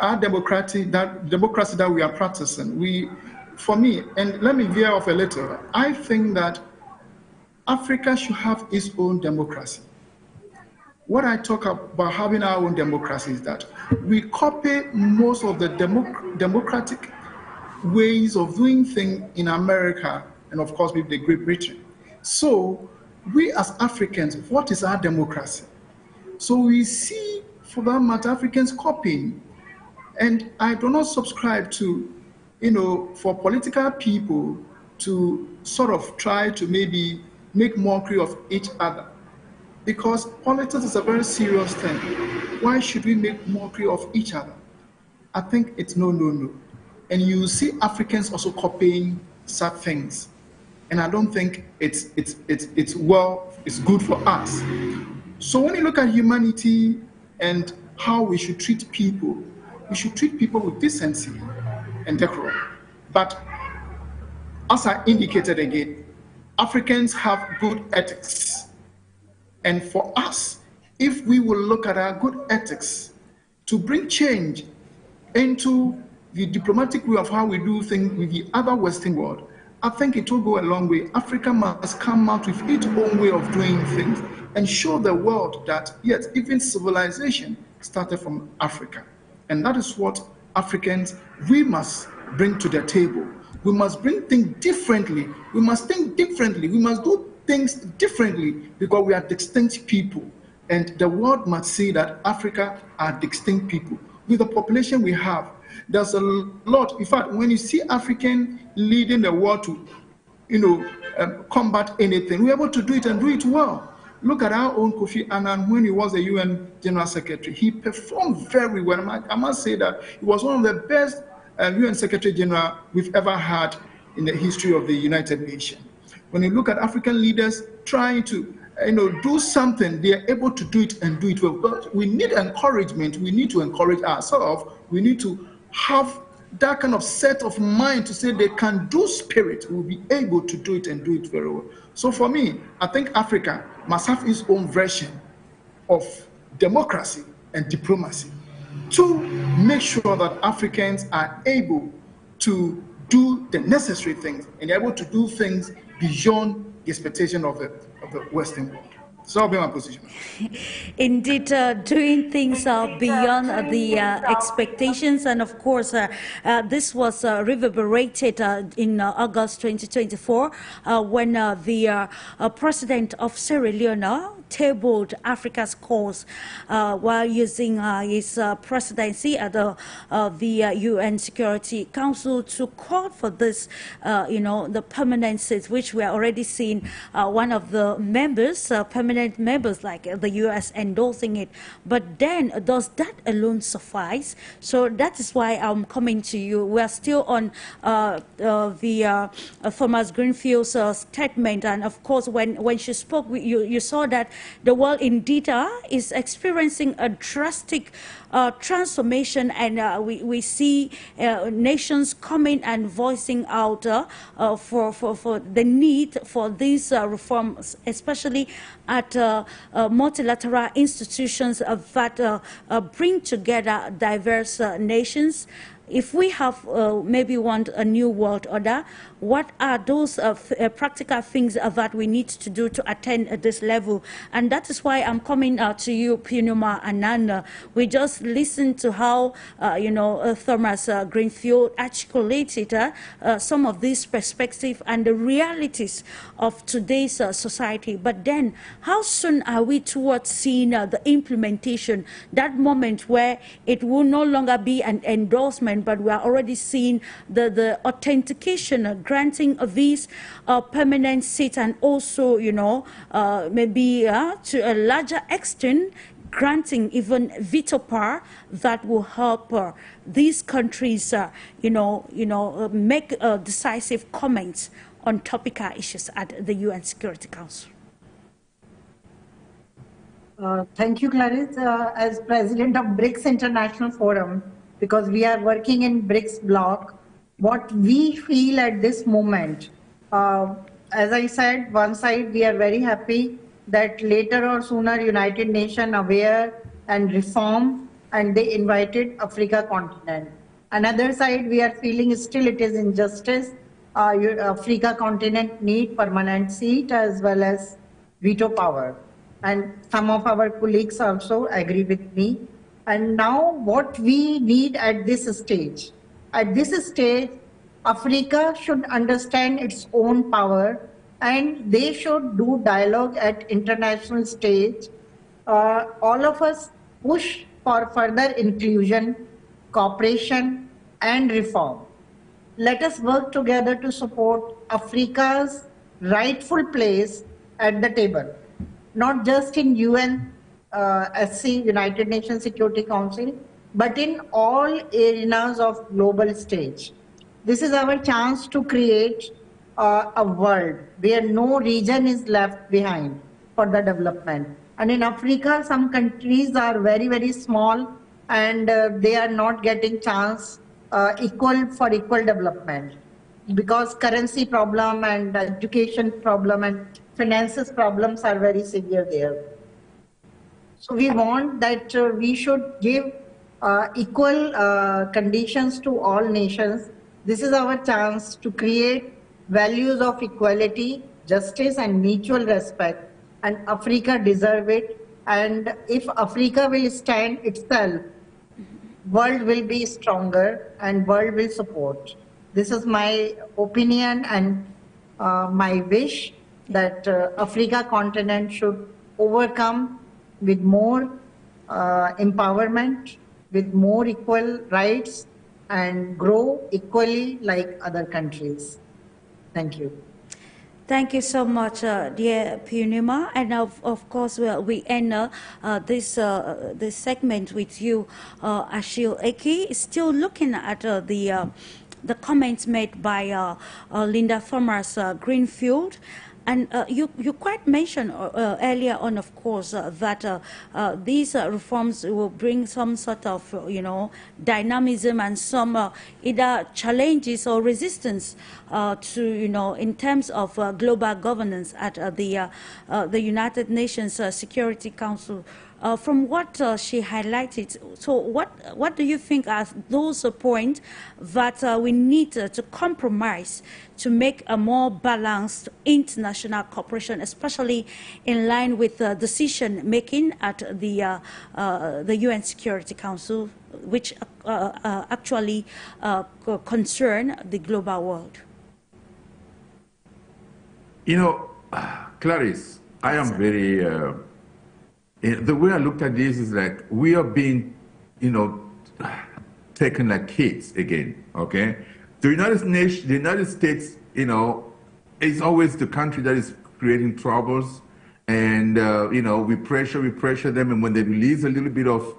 our democracy that we are practicing, for me, and let me veer off a little, I think that Africa should have its own democracy. What I talk about having our own democracy is that we copy most of the democratic ways of doing things in America and, of course, with the Great Britain. So we as Africans, what is our democracy? So we see, for that matter, Africans copying. And I do not subscribe to, for political people to sort of try to maybe make mockery of each other. Because politics is a very serious thing. Why should we make mockery of each other? I think it's no. And you see Africans also copying such things. And I don't think it's good for us. So when you look at humanity and how we should treat people with decency and decorum. But as I indicated again, Africans have good ethics. And for us, if we will look at our good ethics to bring change into the diplomatic way of how we do things with the other Western world, I think it will go a long way. Africa must come out with its own way of doing things and show the world that, yes, even civilization started from Africa. And that is what Africans, we must bring to the table. We must bring things differently. We must think differently. We must do things differently because we are distinct people. And the world must see that Africa are distinct people. With the population we have, there's a lot. In fact, when you see African leading the world to, combat anything, we're able to do it and do it well. Look at our own Kofi Annan when he was the UN General Secretary. He performed very well. I must say that he was one of the best UN Secretary General we've ever had in the history of the United Nations. When you look at African leaders trying to do something, they are able to do it and do it well. But we need encouragement. We need to encourage ourselves. We need to have that kind of set of mind to say they can do spirit. We'll be able to do it and do it very well. So for me, I think Africa must have its own version of democracy and diplomacy to make sure that Africans are able to do the necessary things and able to do things beyond the expectation of of the Western world. So that'll be my position. Indeed, doing things beyond the expectations, and of course, this was reverberated in August 2024 when the president of Sierra Leone tabled Africa's cause while using his presidency at the UN Security Council to call for this, the permanent seats, which we are already seeing one of the members, permanent members like the US endorsing it. But then, does that alone suffice? So that is why I'm coming to you. We are still on Thomas Greenfield's statement, and of course, when she spoke, you saw that the world indeed is experiencing a drastic transformation, and we see nations coming and voicing out for the need for these reforms, especially at multilateral institutions that bring together diverse nations. If we have maybe want a new world order, what are those practical things that we need to do to attain this level? And that is why I'm coming to you, Purnima Anand. We just listened to how, Thomas Greenfield articulated some of these perspectives and the realities of today's society. But then, how soon are we towards seeing the implementation, that moment where it will no longer be an endorsement, but we are already seeing the authentication, granting of these permanent seats, and also, maybe to a larger extent, granting even veto power that will help these countries, make decisive comments on topical issues at the UN Security Council. Thank you, Clarice. As president of BRICS International Forum, because we are working in BRICS bloc, what we feel at this moment, as I said, one side we are very happy that later or sooner United Nations aware and reform, and they invited Africa continent. Another side we are feeling still it is injustice. Africa continent need permanent seat as well as veto power. And some of our colleagues also agree with me. And now what we need at this stage? At this stage, Africa should understand its own power, and they should do dialogue at international stage. All of us push for further inclusion, cooperation, and reform. Let us work together to support Africa's rightful place at the table, not just in UNSC, United Nations Security Council, but in all arenas of global stage. This is our chance to create a world where no region is left behind for the development. And in Africa, some countries are very, very small, and they are not getting chance equal development, because currency problem and education problem and finances problems are very severe there. So we want that we should give equal conditions to all nations. This is our chance to create values of equality, justice, and mutual respect. And Africa deserves it. And if Africa will stand itself, world will be stronger and world will support. This is my opinion and my wish that Africa continent should overcome with more empowerment, with more equal rights, and grow equally like other countries. Thank you. Thank you so much, dear Purnima. And of course, we end this segment with you, ACHILLE Eki, still looking at the comments made by Linda Thomas Greenfield. And you quite mentioned earlier on, of course, that these reforms will bring some sort of, dynamism and some either challenges or resistance to, in terms of global governance at the United Nations Security Council. from what she highlighted, so what do you think are those points that we need to compromise to make a more balanced international cooperation, especially in line with decision making at the UN Security Council, which actually concern the global world? You know, Clarice, I am very, the way I looked at this is like we are being, you know, taken like kids again, okay? The United States, you know, is always the country that is creating troubles, and, you know, we pressure them, and when they release a little bit of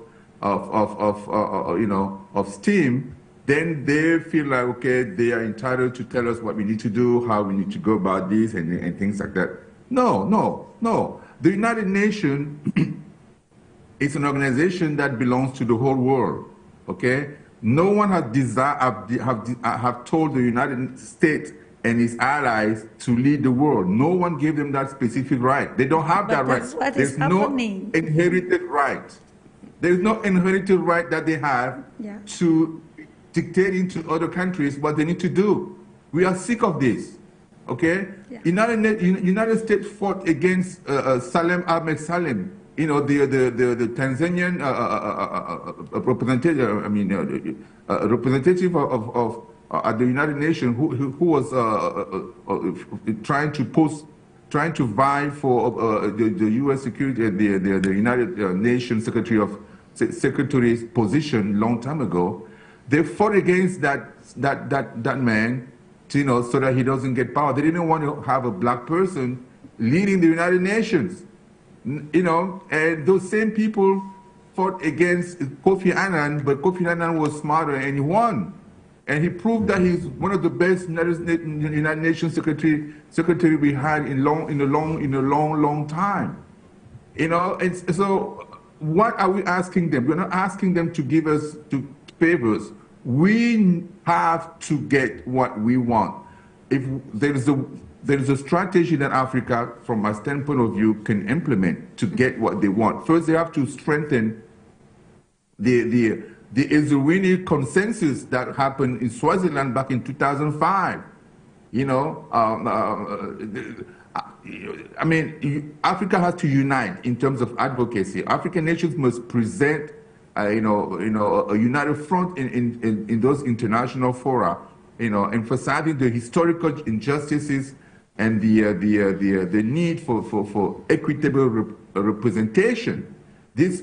you know, of steam, then they feel like, okay, they are entitled to tell us what we need to do, how we need to go about this, and things like that. No, no, no. The United Nations is an organization that belongs to the whole world, okay? No one has have told the United States and its allies to lead the world. No one gave them that specific right. They don't have that right. There's no inherited right. There's no inherited right that they have to dictating to other countries what they need to do. We are sick of this, okay? United States fought against Salem Ahmed Salem, you know, the Tanzanian representative. I mean, representative of at the United Nations who was trying to vie for the U.S. security, the United Nations Secretary's position long time ago. They fought against that man, you know, so that he doesn't get power. They didn't want to have a black person leading the United Nations, you know. And those same people fought against Kofi Annan, but Kofi Annan was smarter and he won. And he proved that he's one of the best United Nations secretary we had in a long time. You know, and so what are we asking them? We're not asking them to give us favors. We have to get what we want. If there is a strategy that Africa, from my standpoint of view, can implement to get what they want. First, they have to strengthen the Eswatini consensus that happened in Swaziland back in 2005. You know, I mean, Africa has to unite in terms of advocacy. African nations must present, a united front in those international fora, you know, emphasizing the historical injustices and the need for equitable representation. This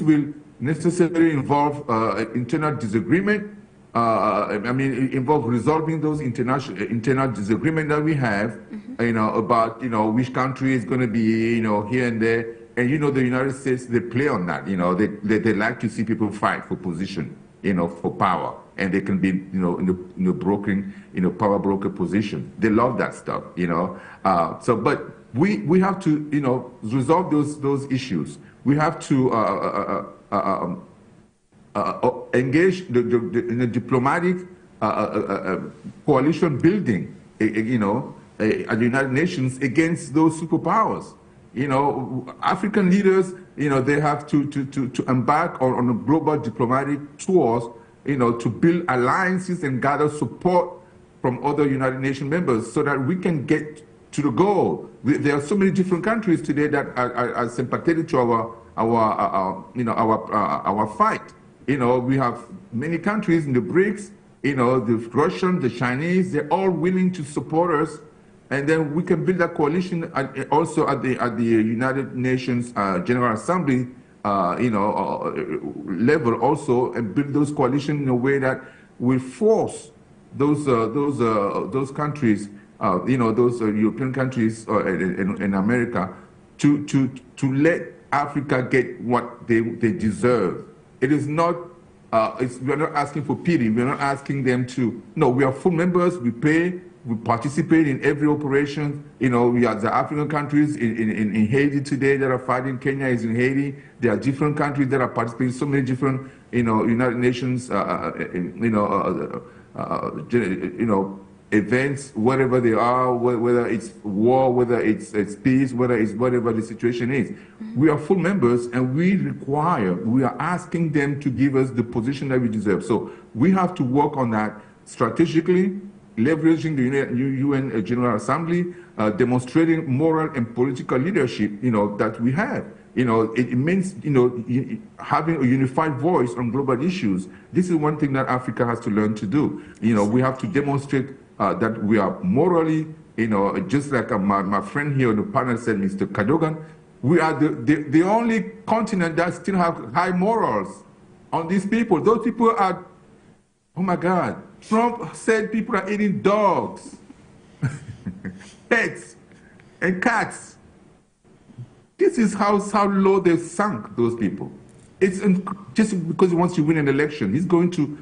will necessarily involve internal disagreement. Involve resolving those internal disagreement that we have, you know, about, you know, which country is going to be, you know, here and there. And, you know, the United States, they play on that. You know, they like to see people fight for position, you know, for power. And they can be, you know, in a broken, you know, power broker position. They love that stuff, you know. But we have to, you know, resolve those issues. We have to engage in a diplomatic coalition building, you know, at the United Nations against those superpowers. You know, African leaders, you know, they have to embark on a global diplomatic tours, you know, to build alliances and gather support from other United Nations members so that we can get to the goal. There are so many different countries today that are sympathetic to our fight. You know, we have many countries in the BRICS, you know, the Russians, the Chinese, they're all willing to support us. And then we can build a coalition also at the United Nations General Assembly, level also, and build those coalitions in a way that will force those countries, those European countries in America, to let Africa get what they deserve. It is not. We're not asking for pity. We're not asking them to. No, we are full members. We pay. We participate in every operation. You know, we are the African countries in Haiti today that are fighting. Kenya is in Haiti. There are different countries that are participating. So many different, United Nations, events, whatever they are, whether it's war, whether it's peace, whether it's whatever the situation is. We are full members, and we are asking them to give us the position that we deserve. So we have to work on that strategically, leveraging the UN General Assembly, demonstrating moral and political leadership, that we have. It means, having a unified voice on global issues. This is one thing that Africa has to learn to do. We have to demonstrate that we are morally, just like my friend here on the panel said, Mr. Cadogan, we are the only continent that still have high morals on these people. Those people are, oh my God, Trump said people are eating dogs, pets, and cats. This is how low they've sunk, those people. It's just because he wants to win an election. He's going to,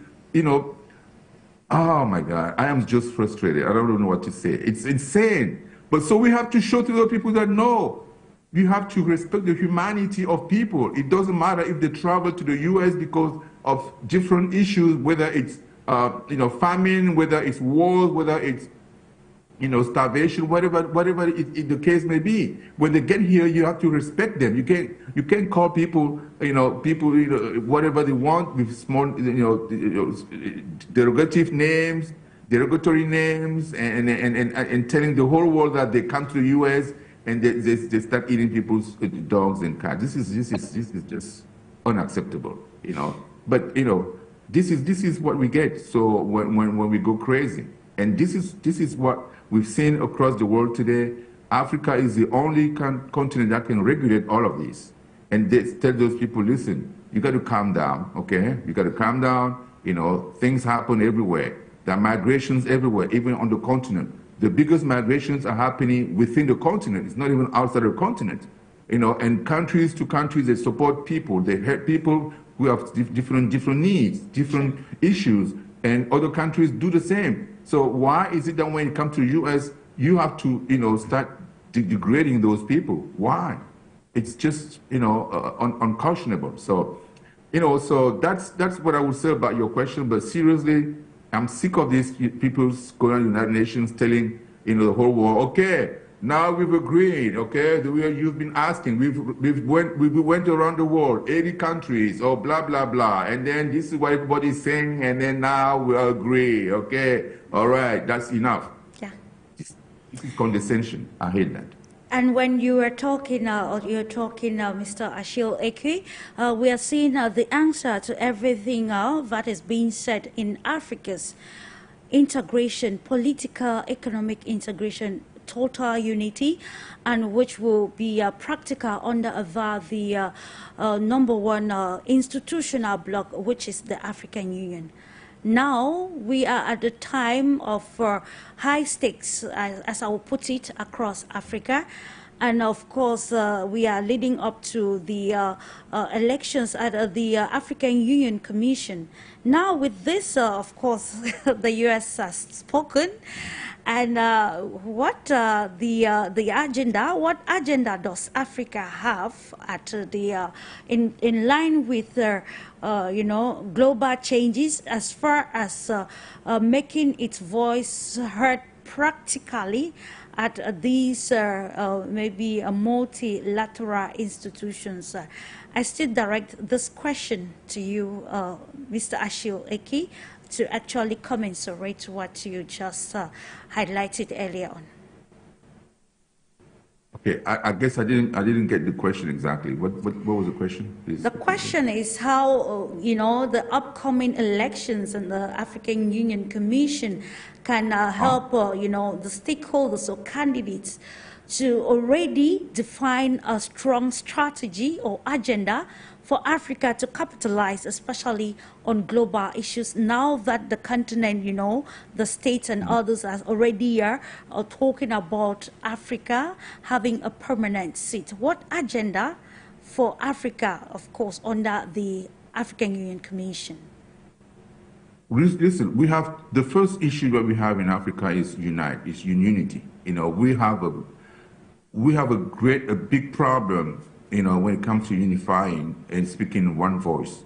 oh my God, I am just frustrated. I don't know what to say. It's insane. But so we have to show to those people that no, you have to respect the humanity of people. It doesn't matter if they travel to the US because of different issues, whether it's, famine, whether it's wars, whether it's, starvation, whatever the case may be. When they get here, you have to respect them. You can't call people, whatever they want with small, derogatory names, and telling the whole world that they come to the U.S. and they start eating people's dogs and cats. This is just unacceptable, But this is what we get. So when we go crazy, and this is what we've seen across the world today. Africa is the only continent that can regulate all of this. And they tell those people, listen, you got to calm down, okay? You got to calm down. Things happen everywhere. There are migrations everywhere, even on the continent. The biggest migrations are happening within the continent. It's not even outside the continent. And countries to countries, they support people. They help people who have different needs, different issues. And other countries do the same. So why is it that when it comes to the U.S., you have to, start degrading those people? Why? It's just, unconscionable. So, so that's what I would say about your question. But seriously, I'm sick of these people going to the United Nations telling, the whole world, okay, now we've agreed, okay, the way you've been asking, we went around the world, 80 countries, or blah, blah, blah, and then this is what everybody's saying, and then now we agree, okay, all right, that's enough. Yeah. This is condescension. I hate that. And when you were talking, Mr. Achille EKEU, we are seeing the answer to everything that is being said in Africa's integration, political, economic integration, total unity, and which will be practical under the number one institutional bloc, which is the African Union. Now we are at the time of high stakes, as I will put it, across Africa. And of course, we are leading up to the elections at the African Union Commission. Now with this, of course, the U.S. has spoken. And what agenda does Africa have at the in line with global changes as far as making its voice heard practically at these maybe multilateral institutions? I still direct this question to you, Mr. Achille EKEU, to actually commensurate to what you just highlighted earlier on. Okay, I guess I didn't get the question exactly. What was the question, please? The question is how the upcoming elections and the African Union Commission can help the stakeholders or candidates to already define a strong strategy or agenda for Africa to capitalize, especially on global issues, now that the continent, the states and others are already are talking about Africa having a permanent seat. What agenda for Africa, of course, under the African Union Commission? Listen, we have the first issue that we have in Africa is unity. We have a big problem when it comes to unifying and speaking in one voice.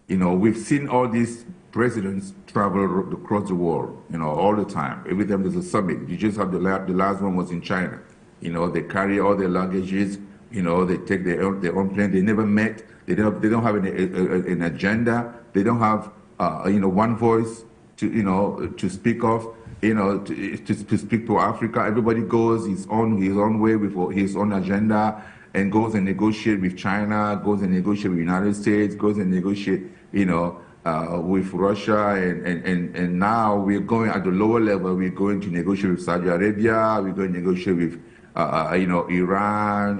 We've seen all these presidents travel across the world, all the time. Every time there's a summit, you just have the last one was in China. They carry all their luggages, they take their own plane. They never met. They don't have an agenda. They don't have, one voice to speak of, to speak to Africa. Everybody goes his own way with his own agenda and goes and negotiate with China, goes and negotiate with the United States, goes and negotiate, with Russia, and now we're going at the lower level. We're going to negotiate with Saudi Arabia. We're going to negotiate with, Iran,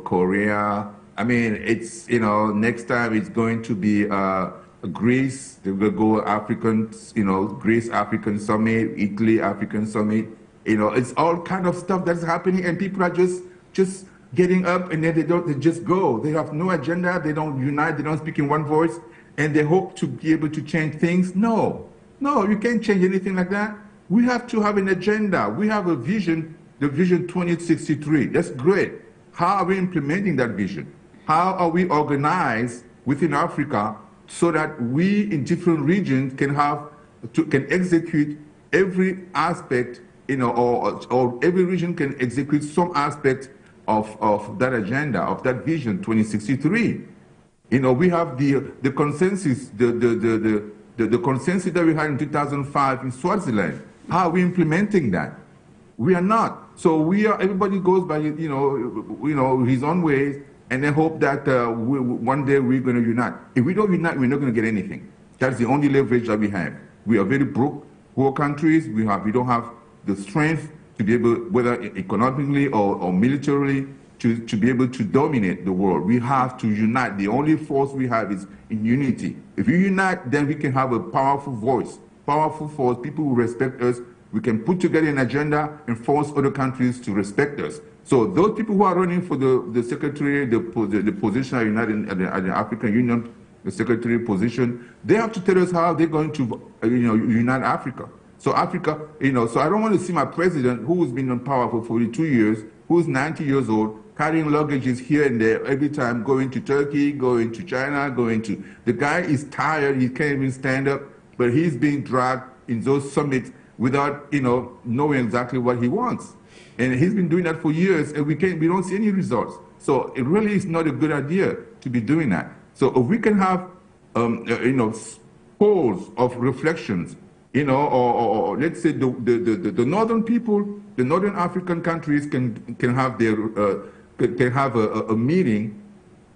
Korea. I mean, it's next time it's going to be Greece. They will go Greece African Summit, Italy African Summit. It's all kind of stuff that's happening, and people are just getting up, and then they just go. They have no agenda. They don't unite. They don't speak in one voice. And they hope to be able to change things. No, you can't change anything like that. We have to have an agenda. We have a vision, the Vision 2063. That's great. How are we implementing that vision? How are we organized within Africa so that we in different regions can execute every aspect, or every region can execute some aspect of that agenda, of that Vision 2063. We have the consensus, the consensus that we had in 2005 in Swaziland. How are we implementing that? We are not. So everybody goes by, his own ways, and then hope that one day we're going to unite. If we don't unite, we're not going to get anything. That's the only leverage that we have. We are very broke, poor countries. We don't have the strength to be able, whether economically or militarily, to be able to dominate the world. We have to unite. The only force we have is in unity. If we unite, then we can have a powerful voice, powerful force, people who respect us. We can put together an agenda and force other countries to respect us. So those people who are running for the secretary, the position at the African Union, the secretary position, they have to tell us how they're going to unite Africa. So Africa, so I don't want to see my president, who's been in power for 42 years, who's 90 years old, carrying luggages here and there every time, going to Turkey, going to China, the guy is tired, he can't even stand up, but he's being dragged in those summits without, knowing exactly what he wants. And he's been doing that for years, and we don't see any results. So it really is not a good idea to be doing that. So if we can have, polls of reflections, or let's say the northern people, the northern African countries can have a meeting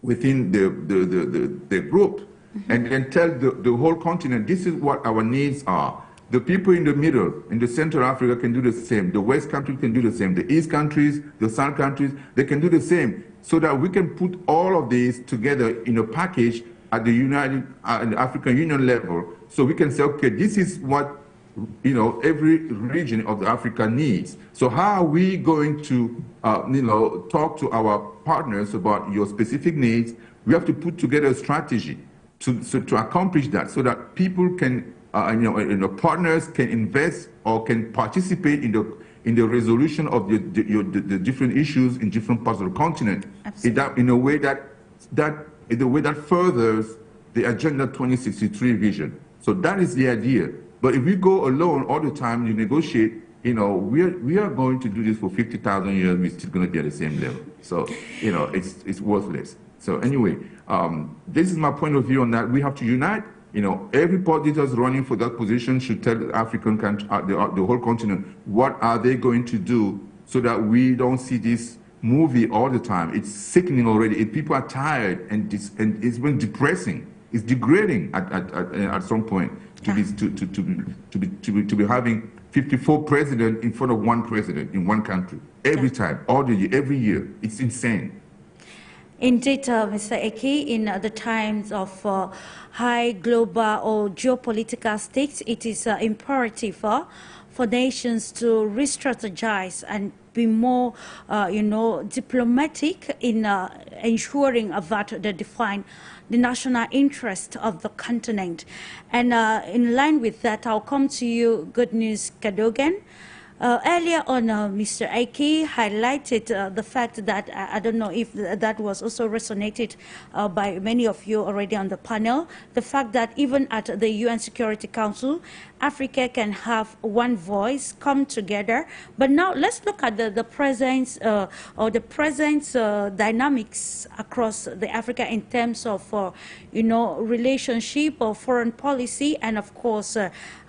within the group, and then tell the whole continent, this is what our needs are. The people in the middle, in the Central Africa, can do the same. The West countries can do the same. The East countries, the South countries, they can do the same, so that we can put all of these together in a package at the African Union level, so we can say, okay, this is what every region of Africa needs. So how are we going to talk to our partners about your specific needs? We have to put together a strategy to accomplish that, so that people can partners can invest or can participate in the resolution of the different issues in different parts of the continent in a way that furthers the Agenda 2063 vision. So that is the idea. But if we go alone all the time, you negotiate, we are going to do this for 50,000 years, we're still going to be at the same level. So, it's worthless. So anyway, this is my point of view on that. We have to unite. Every party that's running for that position should tell the African country, the whole continent, what are they going to do so that we don't see this movie all the time. It's sickening already. People are tired, and it's been depressing. It's degrading at some point to be having 54 presidents in front of one president in one country every time, every year. It's insane. Indeed, Mr. Eke, in the times of high global or geopolitical stakes, it is imperative for nations to re-strategize and be more, diplomatic in ensuring that they define the national interest of the continent. And in line with that, I'll come to you, Good News Cadogan. Earlier on, Mr. Aiki highlighted the fact that, I don't know if that was also resonated by many of you already on the panel, the fact that even at the UN Security Council, Africa can have one voice, come together. But now let's look at the presence or the present dynamics across the Africa in terms of, relationship or foreign policy, and of course,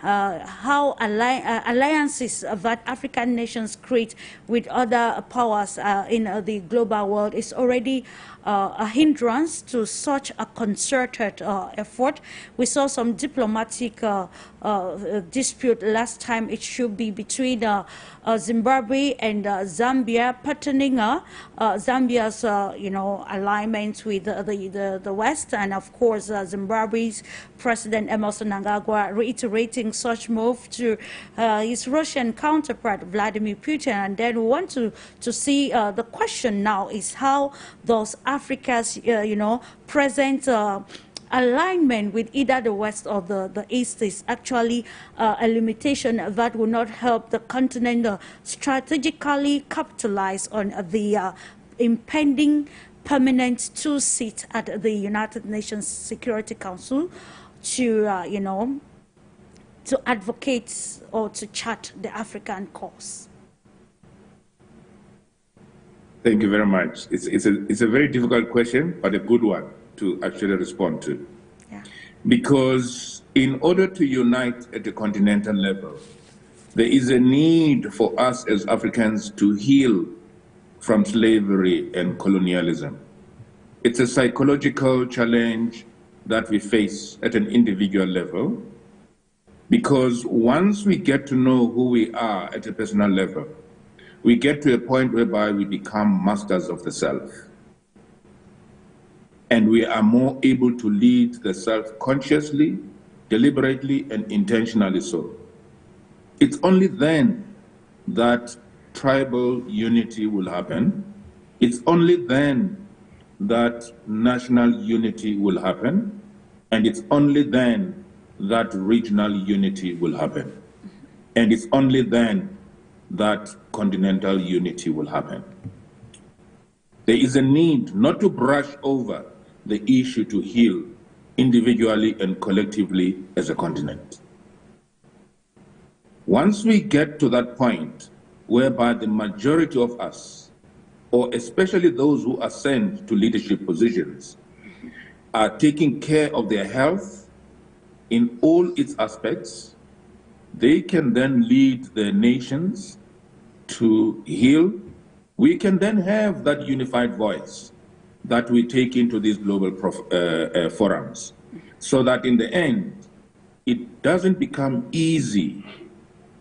how alliances that African nations create with other powers in the global world is already a hindrance to such a concerted effort. We saw some diplomatic dispute last time. It should be between Zimbabwe and Zambia, patterning Zambia's alignment with the West, and of course Zimbabwe's President Emmerson Mnangagwa reiterating such move to his Russian counterpart Vladimir Putin. And then we want to see the question now is how does Africa's present alignment with either the West or the East is actually a limitation that will not help the continent strategically capitalize on the impending permanent two-seat at the United Nations Security Council to, to advocate or to chart the African cause. Thank you very much. It's a very difficult question, but a good one to actually respond to. Yeah. Because in order to unite at the continental level, there is a need for us as Africans to heal from slavery and colonialism. It's a psychological challenge that we face at an individual level, because once we get to know who we are at a personal level, we get to a point whereby we become masters of the self. And we are more able to lead the self consciously, deliberately, and intentionally so. It's only then that tribal unity will happen. It's only then that national unity will happen. And it's only then that regional unity will happen. And it's only then that continental unity will happen. There is a need not to brush over the issue to heal individually and collectively as a continent. Once we get to that point whereby the majority of us, or especially those who ascend to leadership positions, are taking care of their health in all its aspects, they can then lead their nations to heal. We can then have that unified voice that we take into these global forums, so that in the end, it doesn't become easy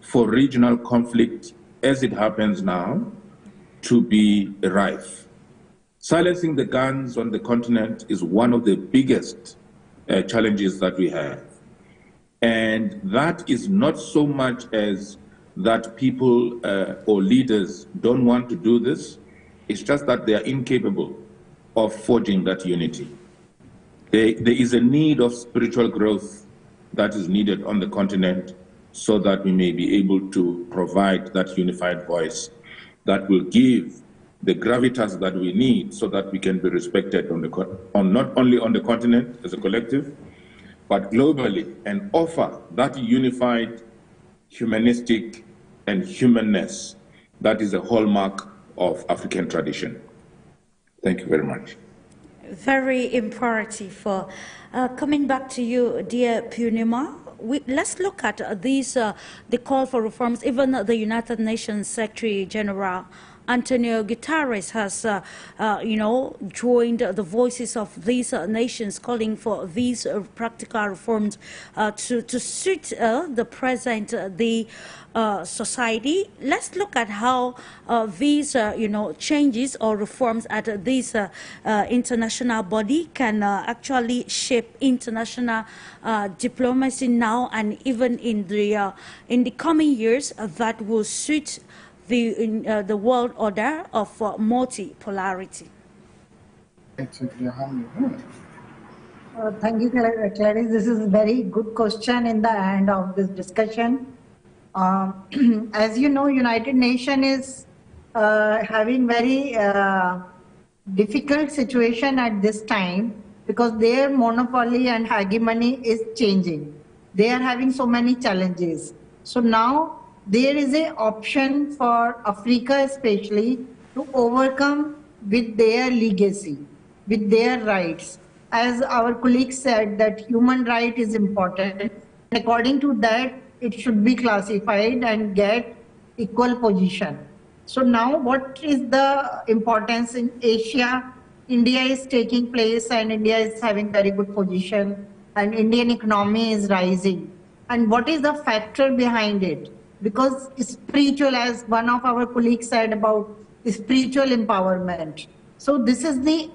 for regional conflict, as it happens now, to be rife. Silencing the guns on the continent is one of the biggest challenges that we have. And that is not so much as that people or leaders don't want to do this, it's just that they are incapable of forging that unity. There is a need of spiritual growth that is needed on the continent so that we may be able to provide that unified voice that will give the gravitas that we need so that we can be respected not only on the continent as a collective, but globally, and offer that unified humanistic and humanness that is a hallmark of African tradition. Thank you very much. Very imperative. Coming back to you, dear Purnima, let's look at these, the call for reforms. Even the United Nations Secretary General Antonio Guterres has, joined the voices of these nations calling for these practical reforms to suit the present society. Let's look at how these, changes or reforms at this international body can actually shape international diplomacy now and even in the coming years that will suit the world order of multipolarity. Thank you, Clarice. This is a very good question in the end of this discussion. As you know, United Nations is having very difficult situation at this time because their monopoly and hegemony is changing. They are having so many challenges. So now there is an option for Africa especially to overcome with their legacy, with their rights. As our colleague said, that human right is important. According to that, it should be classified and get equal position. So now what is the importance in Asia? India is taking place and India is having very good position and Indian economy is rising. And what is the factor behind it? Because spiritual, as one of our colleagues said about spiritual empowerment. So this is the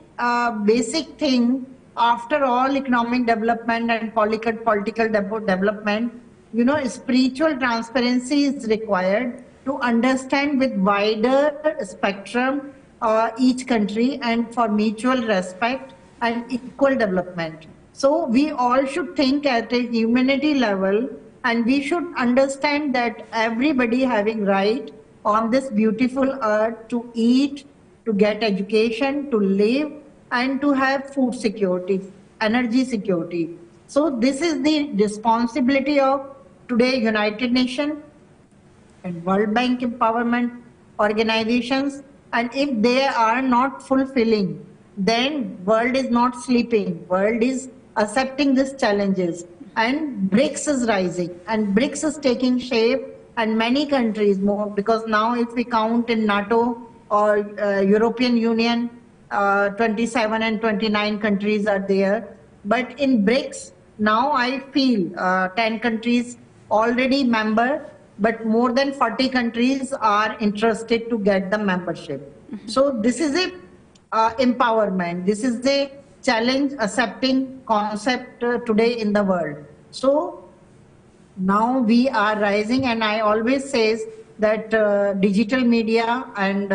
basic thing. After all economic development and political development, you know, spiritual transparency is required to understand with wider spectrum each country and for mutual respect and equal development. So we all should think at a humanity level, and we should understand that everybody having right on this beautiful earth to eat, to get education, to live, and to have food security, energy security. So this is the responsibility of today United Nations and World Bank empowerment organizations. And if they are not fulfilling, then world is not sleeping. World is accepting these challenges. And BRICS is rising and BRICS is taking shape, and many countries more, because now if we count in NATO or European Union, 27 and 29 countries are there. But in BRICS, now I feel 10 countries already member, but more than 40 countries are interested to get the membership. So this is a empowerment. This is a challenge accepting concept today in the world. So now we are rising, and I always say that digital media and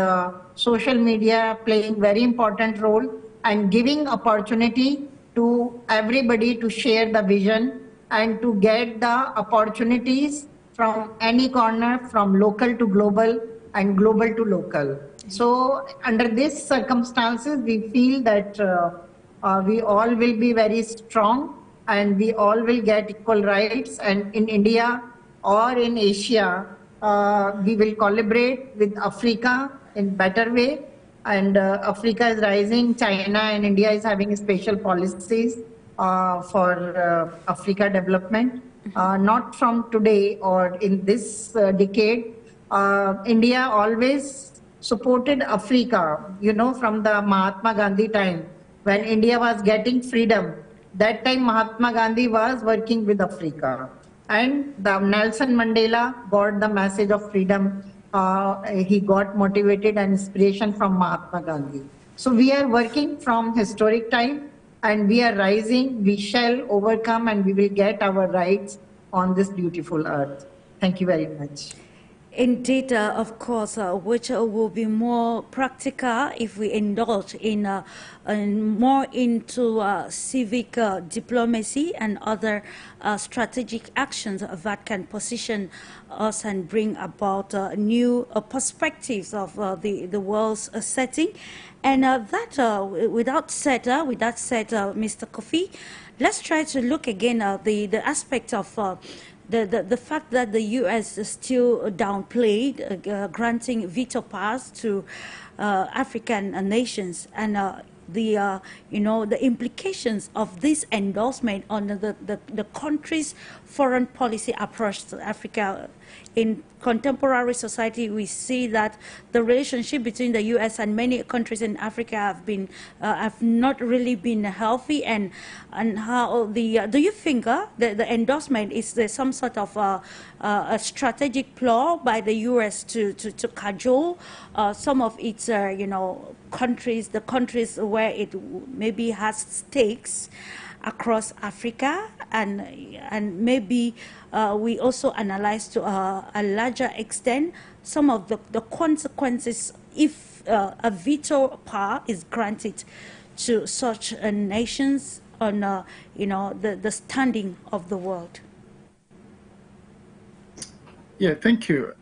social media playing very important role and giving opportunity to everybody to share the vision and to get the opportunities from any corner, from local to global and global to local. So under these circumstances, we feel that we all will be very strong and we all will get equal rights. And in India or in Asia, we will collaborate with Africa in better way. And Africa is rising, China and India is having special policies for Africa development. Not from today or in this decade. India always supported Africa, you know, from the Mahatma Gandhi time. When India was getting freedom, that time Mahatma Gandhi was working with Africa. And the Nelson Mandela got the message of freedom. He got motivated and inspiration from Mahatma Gandhi. So we are working from historic time and we are rising. We shall overcome and we will get our rights on this beautiful earth. Thank you very much. Indeed, of course, which will be more practical if we indulge in more into civic diplomacy and other strategic actions that can position us and bring about new perspectives of the world's setting. And with that said, Mr. Kofi, let's try to look again at the aspect of the fact that the U.S. still downplayed granting veto powers to African nations, and the implications of this endorsement on the country's foreign policy approach to Africa. In contemporary society, we see that the relationship between the U.S. and many countries in Africa have not really been healthy, and how do you think the endorsement is there some sort of a strategic ploy by the U.S. to cajole some of its countries, the countries where it maybe has stakes across Africa, and maybe we also analyze to a larger extent some of the consequences if a veto power is granted to such nations on the standing of the world. Yeah, thank you.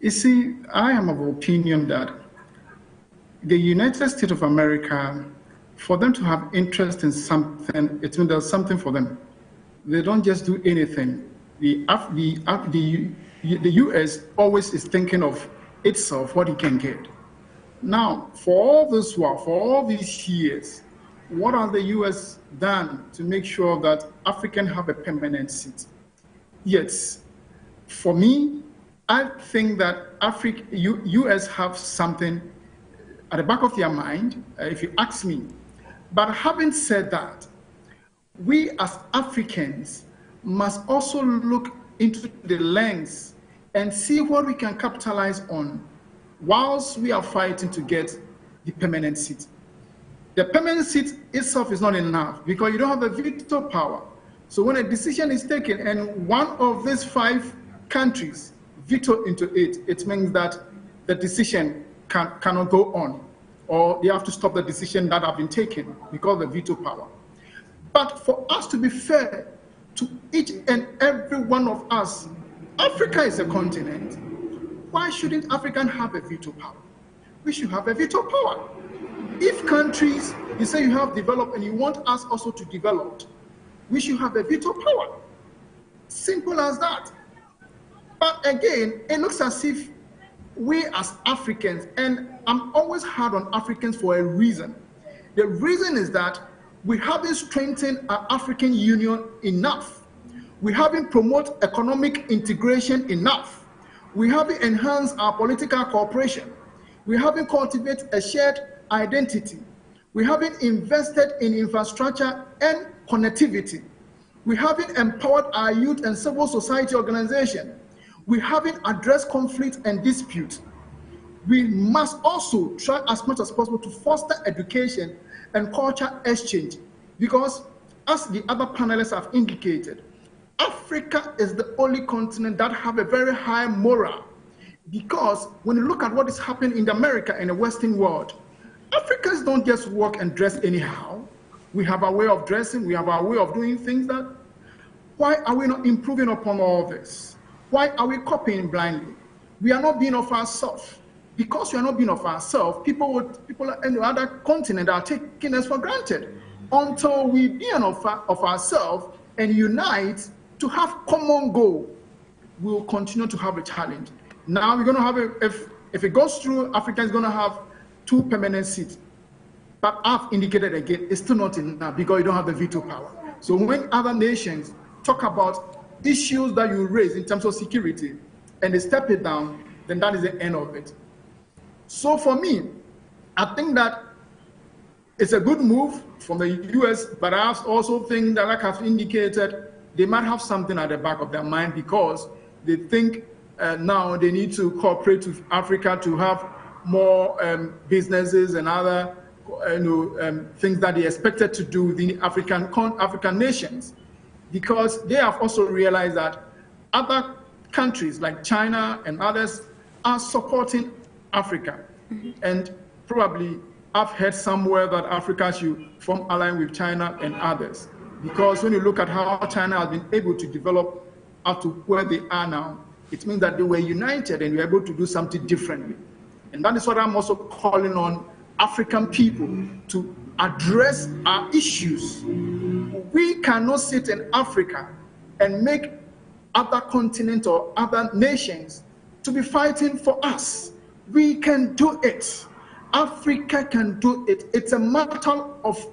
You see, I am of the opinion that the United States of America, for them to have interest in something, it means there's something for them. They don't just do anything. The U.S. always is thinking of itself, what it can get. Now, for all this while, for all these years, what has the U.S. done to make sure that Africans have a permanent seat? Yes, for me, I think that U.S. have something at the back of their mind, if you ask me. But having said that, we as Africans must also look into the lens and see what we can capitalize on whilst we are fighting to get the permanent seat. The permanent seat itself is not enough because you don't have the veto power. So when a decision is taken and one of these 5 countries veto into it, it means that the decision cannot go on, or they have to stop the decision that have been taken because of the veto power. But for us to be fair to each and every one of us, Africa is a continent. Why shouldn't Africans have a veto power? We should have a veto power. If countries, you say you have developed and you want us also to develop, we should have a veto power. Simple as that. But again, it looks as if we as Africans, and I'm always hard on Africans for a reason. The reason is that we haven't strengthened our African Union enough. We haven't promoted economic integration enough. We haven't enhanced our political cooperation. We haven't cultivated a shared identity. We haven't invested in infrastructure and connectivity. We haven't empowered our youth and civil society organizations. We haven't addressed conflict and dispute. We must also try as much as possible to foster education and culture exchange, because as the other panelists have indicated, Africa is the only continent that have a very high morale, because when you look at what is happening in America and the Western world, Africans don't just walk and dress anyhow. We have our way of dressing, we have our way of doing things. That why are we not improving upon all this? Why are we copying blindly? We are not being of ourselves. Because we are not being of ourselves, people in the other continent are taking us for granted. Until we be of ourselves and unite to have common goal, we will continue to have a challenge. Now we're going to have if it goes through, Africa is going to have 2 permanent seats. But I've indicated again, it's still not enough because you don't have the veto power. So when other nations talk about issues that you raise in terms of security and they step it down, then that is the end of it. So for me, I think that it's a good move from the US, but I also think that, like I've indicated, they might have something at the back of their mind because they think now they need to cooperate with Africa to have more businesses and other things that they expected to do within African nations, because they have also realized that other countries like China and others are supporting Africa. And probably I've heard somewhere that Africa should form alliance with China and others, because when you look at how China has been able to develop up to where they are now, it means that they were united and were able to do something differently. And that is what I'm also calling on African people to address our issues. We cannot sit in Africa and make other continents or other nations to be fighting for us. We can do it. Africa can do it. It's a matter of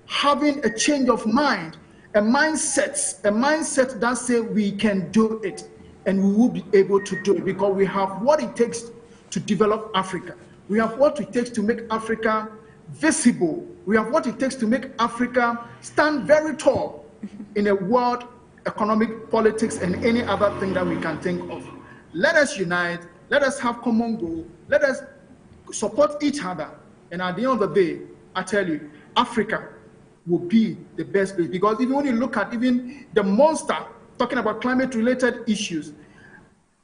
having a change of mind, a mindset that says we can do it, and we will be able to do it because we have what it takes to develop Africa. We have what it takes to make Africa visible. We have what it takes to make Africa stand very tall in a world economic politics and any other thing that we can think of. Let us unite. Let us have common goal. Let us support each other. And at the end of the day, I tell you, Africa will be the best place, because even when you look at even the monster talking about climate-related issues,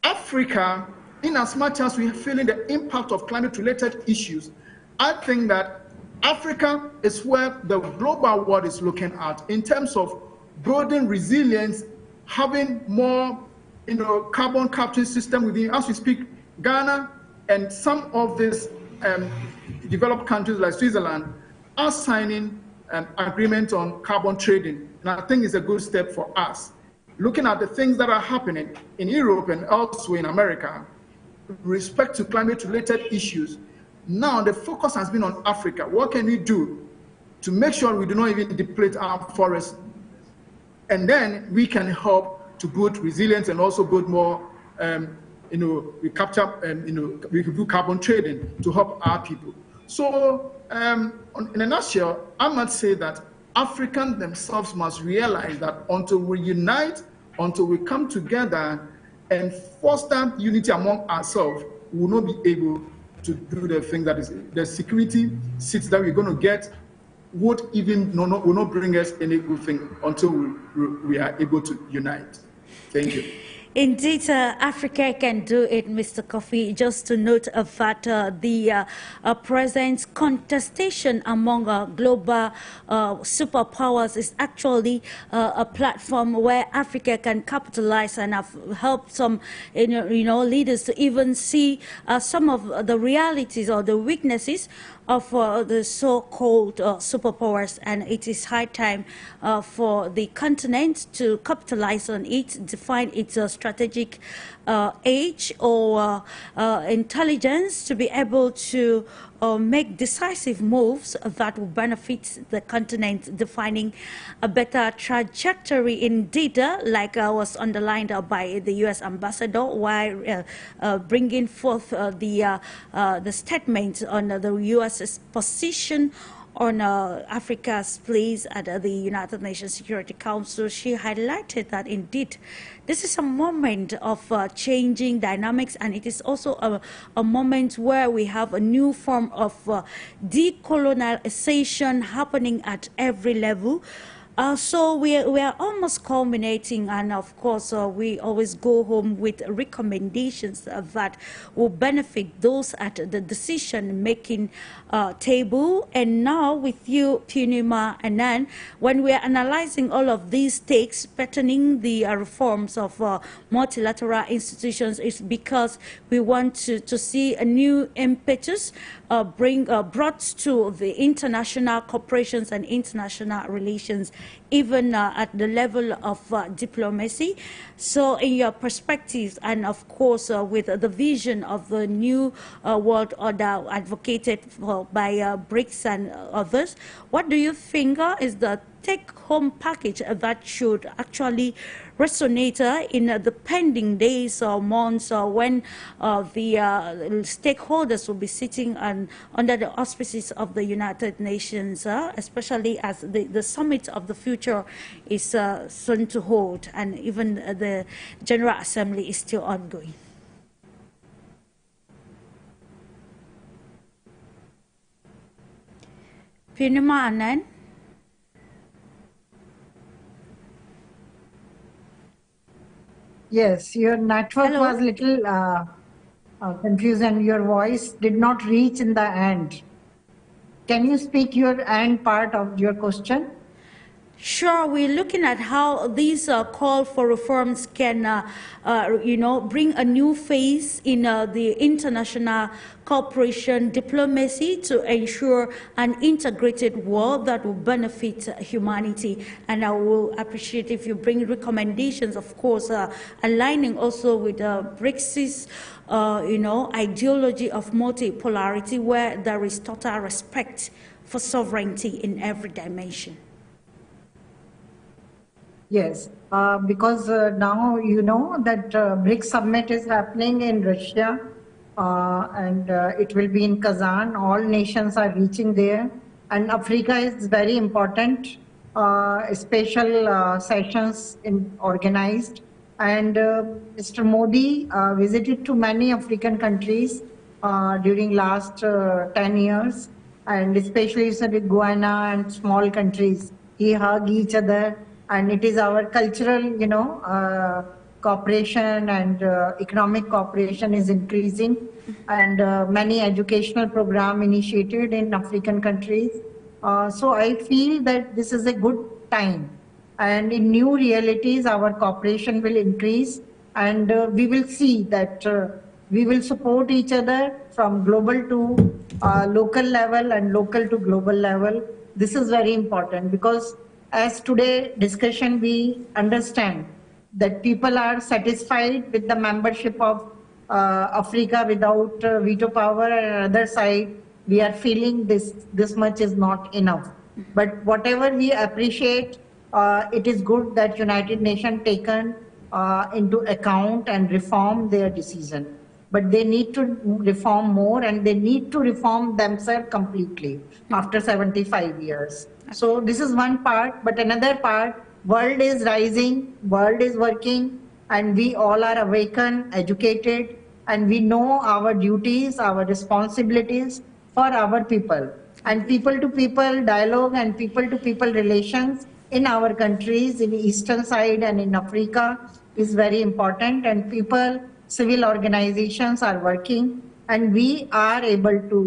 Africa, in as much as we're feeling the impact of climate-related issues, I think that Africa is where the global world is looking at in terms of building resilience, having more carbon capture system within. As we speak, Ghana and some of these developed countries like Switzerland are signing an agreement on carbon trading. And I think it's a good step for us. Looking at the things that are happening in Europe and elsewhere in America, with respect to climate-related issues, now the focus has been on Africa. What can we do to make sure we do not even deplete our forests? And then we can help to build resilience and also build more, we capture, we can do carbon trading to help our people. So in a nutshell, I must say that Africans themselves must realize that until we unite, until we come together and foster unity among ourselves, we will not be able to do the thing that is the security seats that we're going to get will not bring us any good thing until we are able to unite. Thank you. Indeed, Africa can do it, Mr. KOFI. Just to note that the present contestation among global superpowers is actually a platform where Africa can capitalize and help some leaders to even see some of the realities or the weaknesses of the so-called superpowers, and it is high time for the continent to capitalize on it, define its strategic age or intelligence to be able to make decisive moves that will benefit the continent, defining a better trajectory. Indeed, like was underlined by the U.S. ambassador while bringing forth the statement on the U.S.'s position on Africa's place at the United Nations Security Council. She highlighted that indeed this is a moment of changing dynamics, and it is also a moment where we have a new form of decolonization happening at every level. So we are almost culminating, and of course we always go home with recommendations that will benefit those at the decision-making table. And now with you, Purnima and Anand, when we are analyzing all of these takes pertaining the reforms of multilateral institutions, is because we want to see a new impetus brought to the international corporations and international relations, even at the level of diplomacy. So in your perspectives, and of course with the vision of the new world order advocated for by BRICS and others, what do you think is the take-home package that should actually resonate in the pending days or months when the stakeholders will be sitting under the auspices of the United Nations, especially as the Summit of the Future is soon to hold, and even the General Assembly is still ongoing? Purnima, Anand? Yes, your network Hello? was little confused and your voice did not reach in the end. Can you speak your end part of your question? Sure, we're looking at how these call for reforms can, bring a new phase in the international cooperation diplomacy to ensure an integrated world that will benefit humanity. And I will appreciate if you bring recommendations, of course, aligning also with BRICS' ideology of multipolarity, where there is total respect for sovereignty in every dimension. Yes, because now you know that BRICS summit is happening in Russia and it will be in Kazan. All nations are reaching there, and Africa is very important. Special sessions organized, and Mr. Modi visited to many African countries during last 10 years, and especially with Guyana and small countries. He hugged each other. And it is our cultural, cooperation and economic cooperation is increasing, and many educational programs initiated in African countries. So I feel that this is a good time, and in new realities, our cooperation will increase, and we will see that we will support each other from global to local level and local to global level. This is very important because as today discussion we understand that people are satisfied with the membership of Africa without veto power, and other side we are feeling this much is not enough. But whatever we appreciate, it is good that United Nations taken into account and reform their decision. But they need to reform more, and they need to reform themselves completely after 75 years. So this is one part, but another part, world is rising, world is working, and we all are awakened, educated, and we know our duties, our responsibilities for our people. And people-to-people dialogue and people-to-people relations in our countries, in the eastern side and in Africa is very important, and people, civil organizations are working, and we are able to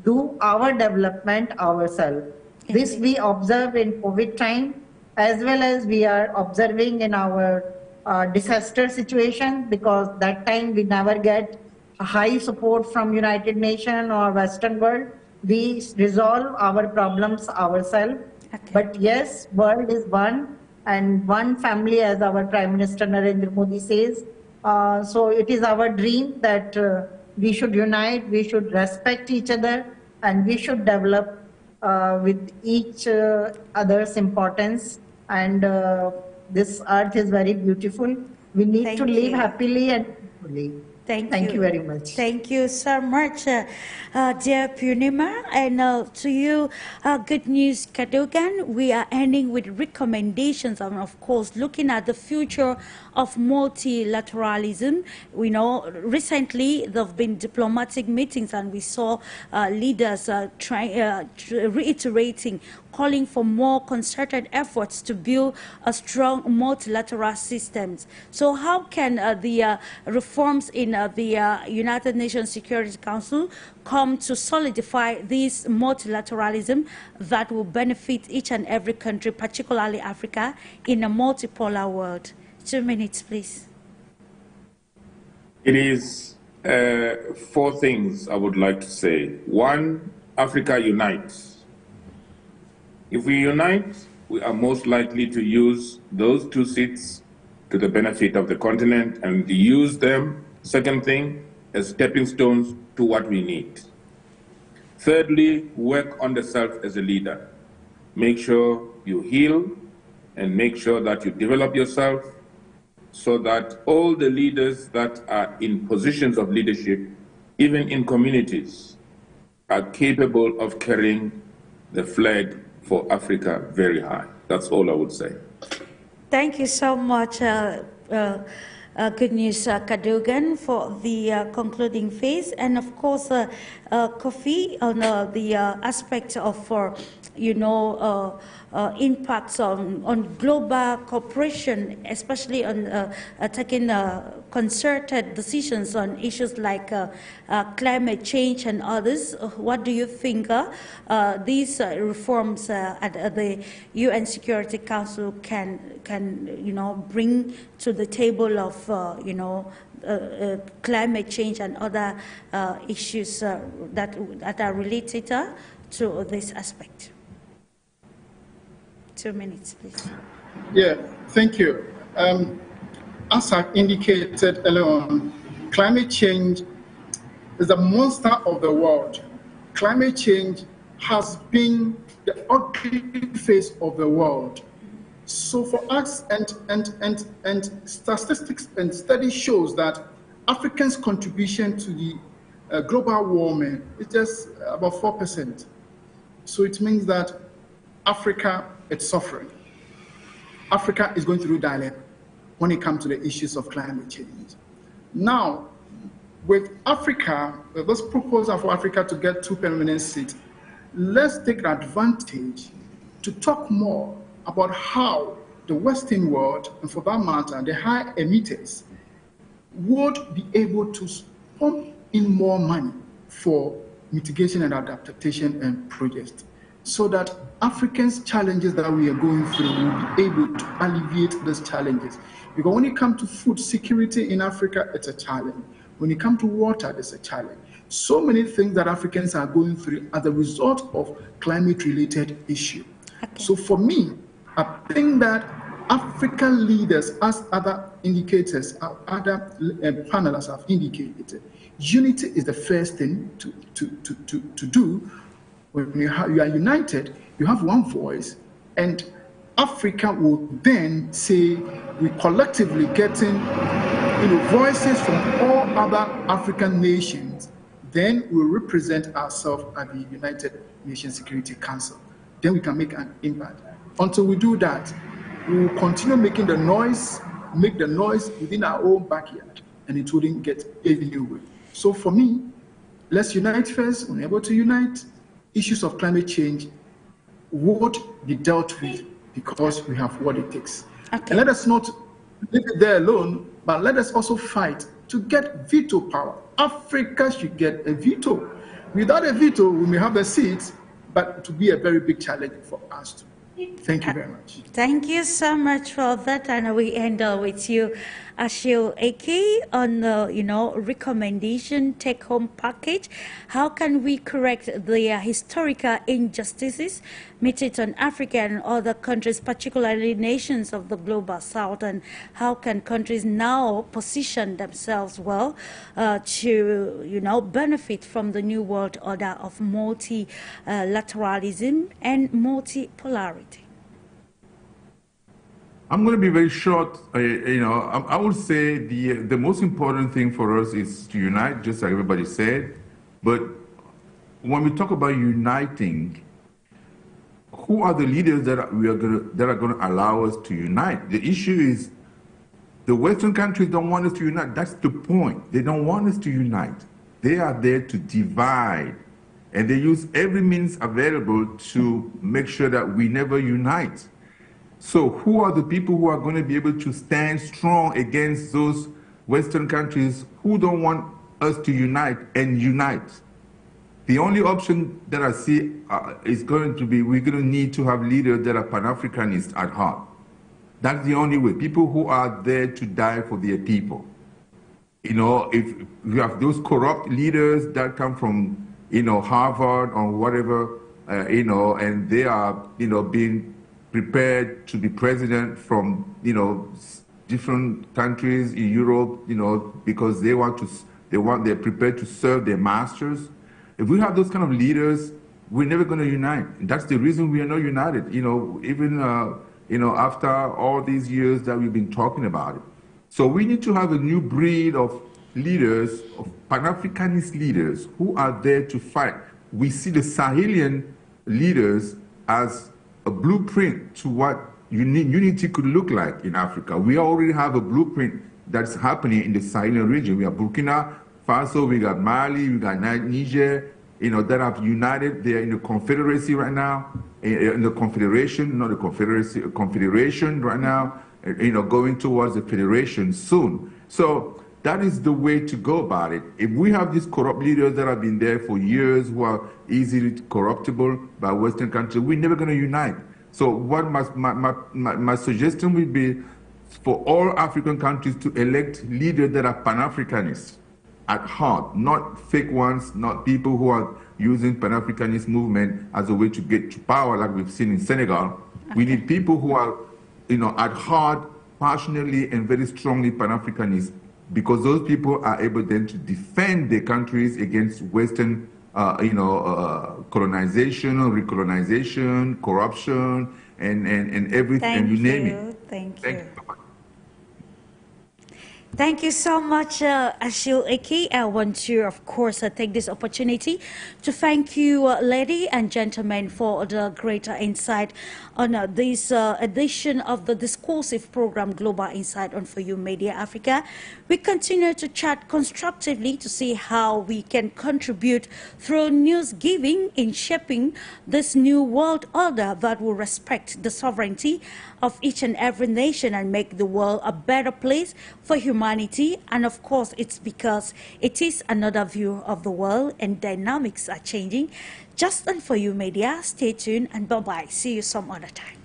do our development ourselves. This we observe in COVID time, as well as we are observing in our disaster situation, because that time we never get high support from United Nations or Western world. We resolve our problems ourselves. Okay. But yes, world is one, and one family, as our Prime Minister Narendra Modi says. So it is our dream that we should unite, we should respect each other, and we should develop with each other's importance. And this earth is very beautiful. We need to live happily and peacefully. Thank you very much. Thank you so much, dear Purnima. And to you, Good News Cadogan, we are ending with recommendations and, of course, looking at the future of multilateralism. We know recently there have been diplomatic meetings, and we saw leaders reiterating, calling for more concerted efforts to build a strong multilateral system. So how can the reforms in the United Nations Security Council come to solidify this multilateralism that will benefit each and every country, particularly Africa, in a multipolar world? 2 minutes, please. It is 4 things I would like to say. 1, Africa unites. If we unite, we are most likely to use those 2 seats to the benefit of the continent and use them, second thing, as stepping stones to what we need. Thirdly, work on the self as a leader. Make sure you heal and make sure that you develop yourself so that all the leaders that are in positions of leadership, even in communities, are capable of carrying the flag for Africa very high. That's all I would say. Thank you so much, Good News Cadogan, for the concluding phase, and of course, KOFI on the aspect of, impacts on global cooperation, especially on taking concerted decisions on issues like climate change and others. What do you think these reforms at the UN Security Council can bring to the table of climate change and other issues that are related to this aspect? 2 minutes, please. Yeah, thank you. As I indicated earlier on, climate change is a monster of the world. Climate change has been the ugly face of the world. So for us, and statistics and studies shows that Africans' contribution to the global warming is just about 4%. So it means that Africa is suffering. Africa is going through dilemma when it comes to the issues of climate change. Now, with Africa, with this proposal for Africa to get 2 permanent seats, let's take advantage to talk more about how the Western world, and for that matter, the high emitters, would be able to pump in more money for mitigation and adaptation and projects. so that Africans' challenges that we are going through will be able to alleviate those challenges. Because when it comes to food security in Africa, it's a challenge. When it comes to water, it's a challenge. So many things that Africans are going through as a result of climate-related issues. Okay. So for me, I think that African leaders, as other indicators, other panelists have indicated, unity is the first thing to do. When you are united, you have one voice, and Africa will then say we collectively getting voices from all other African nations. Then we represent ourselves at the United Nations Security Council. Then we can make an impact. Until we do that, we will continue making the noise, make the noise within our own backyard, and it wouldn't get anywhere. So for me, let's unite first. When we're able to unite, issues of climate change would be dealt with because we have what it takes. Okay. And let us not leave it there alone, but let us also fight to get veto power. Africa should get a veto. Without a veto, we may have the seats, but it will be a very big challenge for us too. Thank you very much. Thank you so much for that, and we end with you, ACHILLE Eke, on the recommendation take-home package. How can we correct the historical injustices meted on Africa and other countries, particularly nations of the global south, and how can countries now position themselves well to benefit from the new world order of multilateralism and multipolarity? I'm going to be very short. I would say the most important thing for us is to unite, just like everybody said. But when we talk about uniting, who are the leaders that are going to allow us to unite? The issue is the Western countries don't want us to unite. That's the point. They don't want us to unite. They are there to divide, and they use every means available to make sure that we never unite. So who are the people who are going to be able to stand strong against those Western countries who don't want us to unite and unite? The only option that I see is going to be we're going to need to have leaders that are Pan-Africanists at heart. That's the only way. People who are there to die for their people. If you have those corrupt leaders that come from, Harvard or whatever, and they are, being prepared to be president from, different countries in Europe, because they're prepared to serve their masters. If we have those kind of leaders, we're never going to unite. That's the reason we are not united. Even after all these years that we've been talking about it. So we need to have a new breed of leaders, of Pan-Africanist leaders who are there to fight. We see the Sahelian leaders as a blueprint to what unity could look like in Africa. We already have a blueprint that's happening in the Sahelian region. We have Burkina Faso, we got Mali, we got Niger, that have united. They're in the Confederacy right now, in the Confederation, not the Confederacy, Confederation right now, going towards the Federation soon. So that is the way to go about it. If we have these corrupt leaders that have been there for years who are easily corruptible by Western countries, we're never going to unite. So what my suggestion would be for all African countries to elect leaders that are Pan-Africanists at heart, not fake ones, not people who are using Pan-Africanist movement as a way to get to power like we've seen in Senegal. Okay. We need people who are, at heart, passionately and very strongly Pan-Africanist, because those people are able then to defend their countries against Western, colonization, recolonization, corruption, and everything, and you name it. Thank you. Thank you so much, ACHILLE Eke. I want to, of course, take this opportunity to thank you, ladies and gentlemen, for the greater insight on this edition of the discursive program Global Insight on For You Media Africa. We continue to chat constructively to see how we can contribute through news giving in shaping this new world order that will respect the sovereignty of each and every nation and make the world a better place for humanity humanity, and of course it's because it is another view of the world and dynamics are changing. Just and for you media, stay tuned and bye-bye. See you some other time.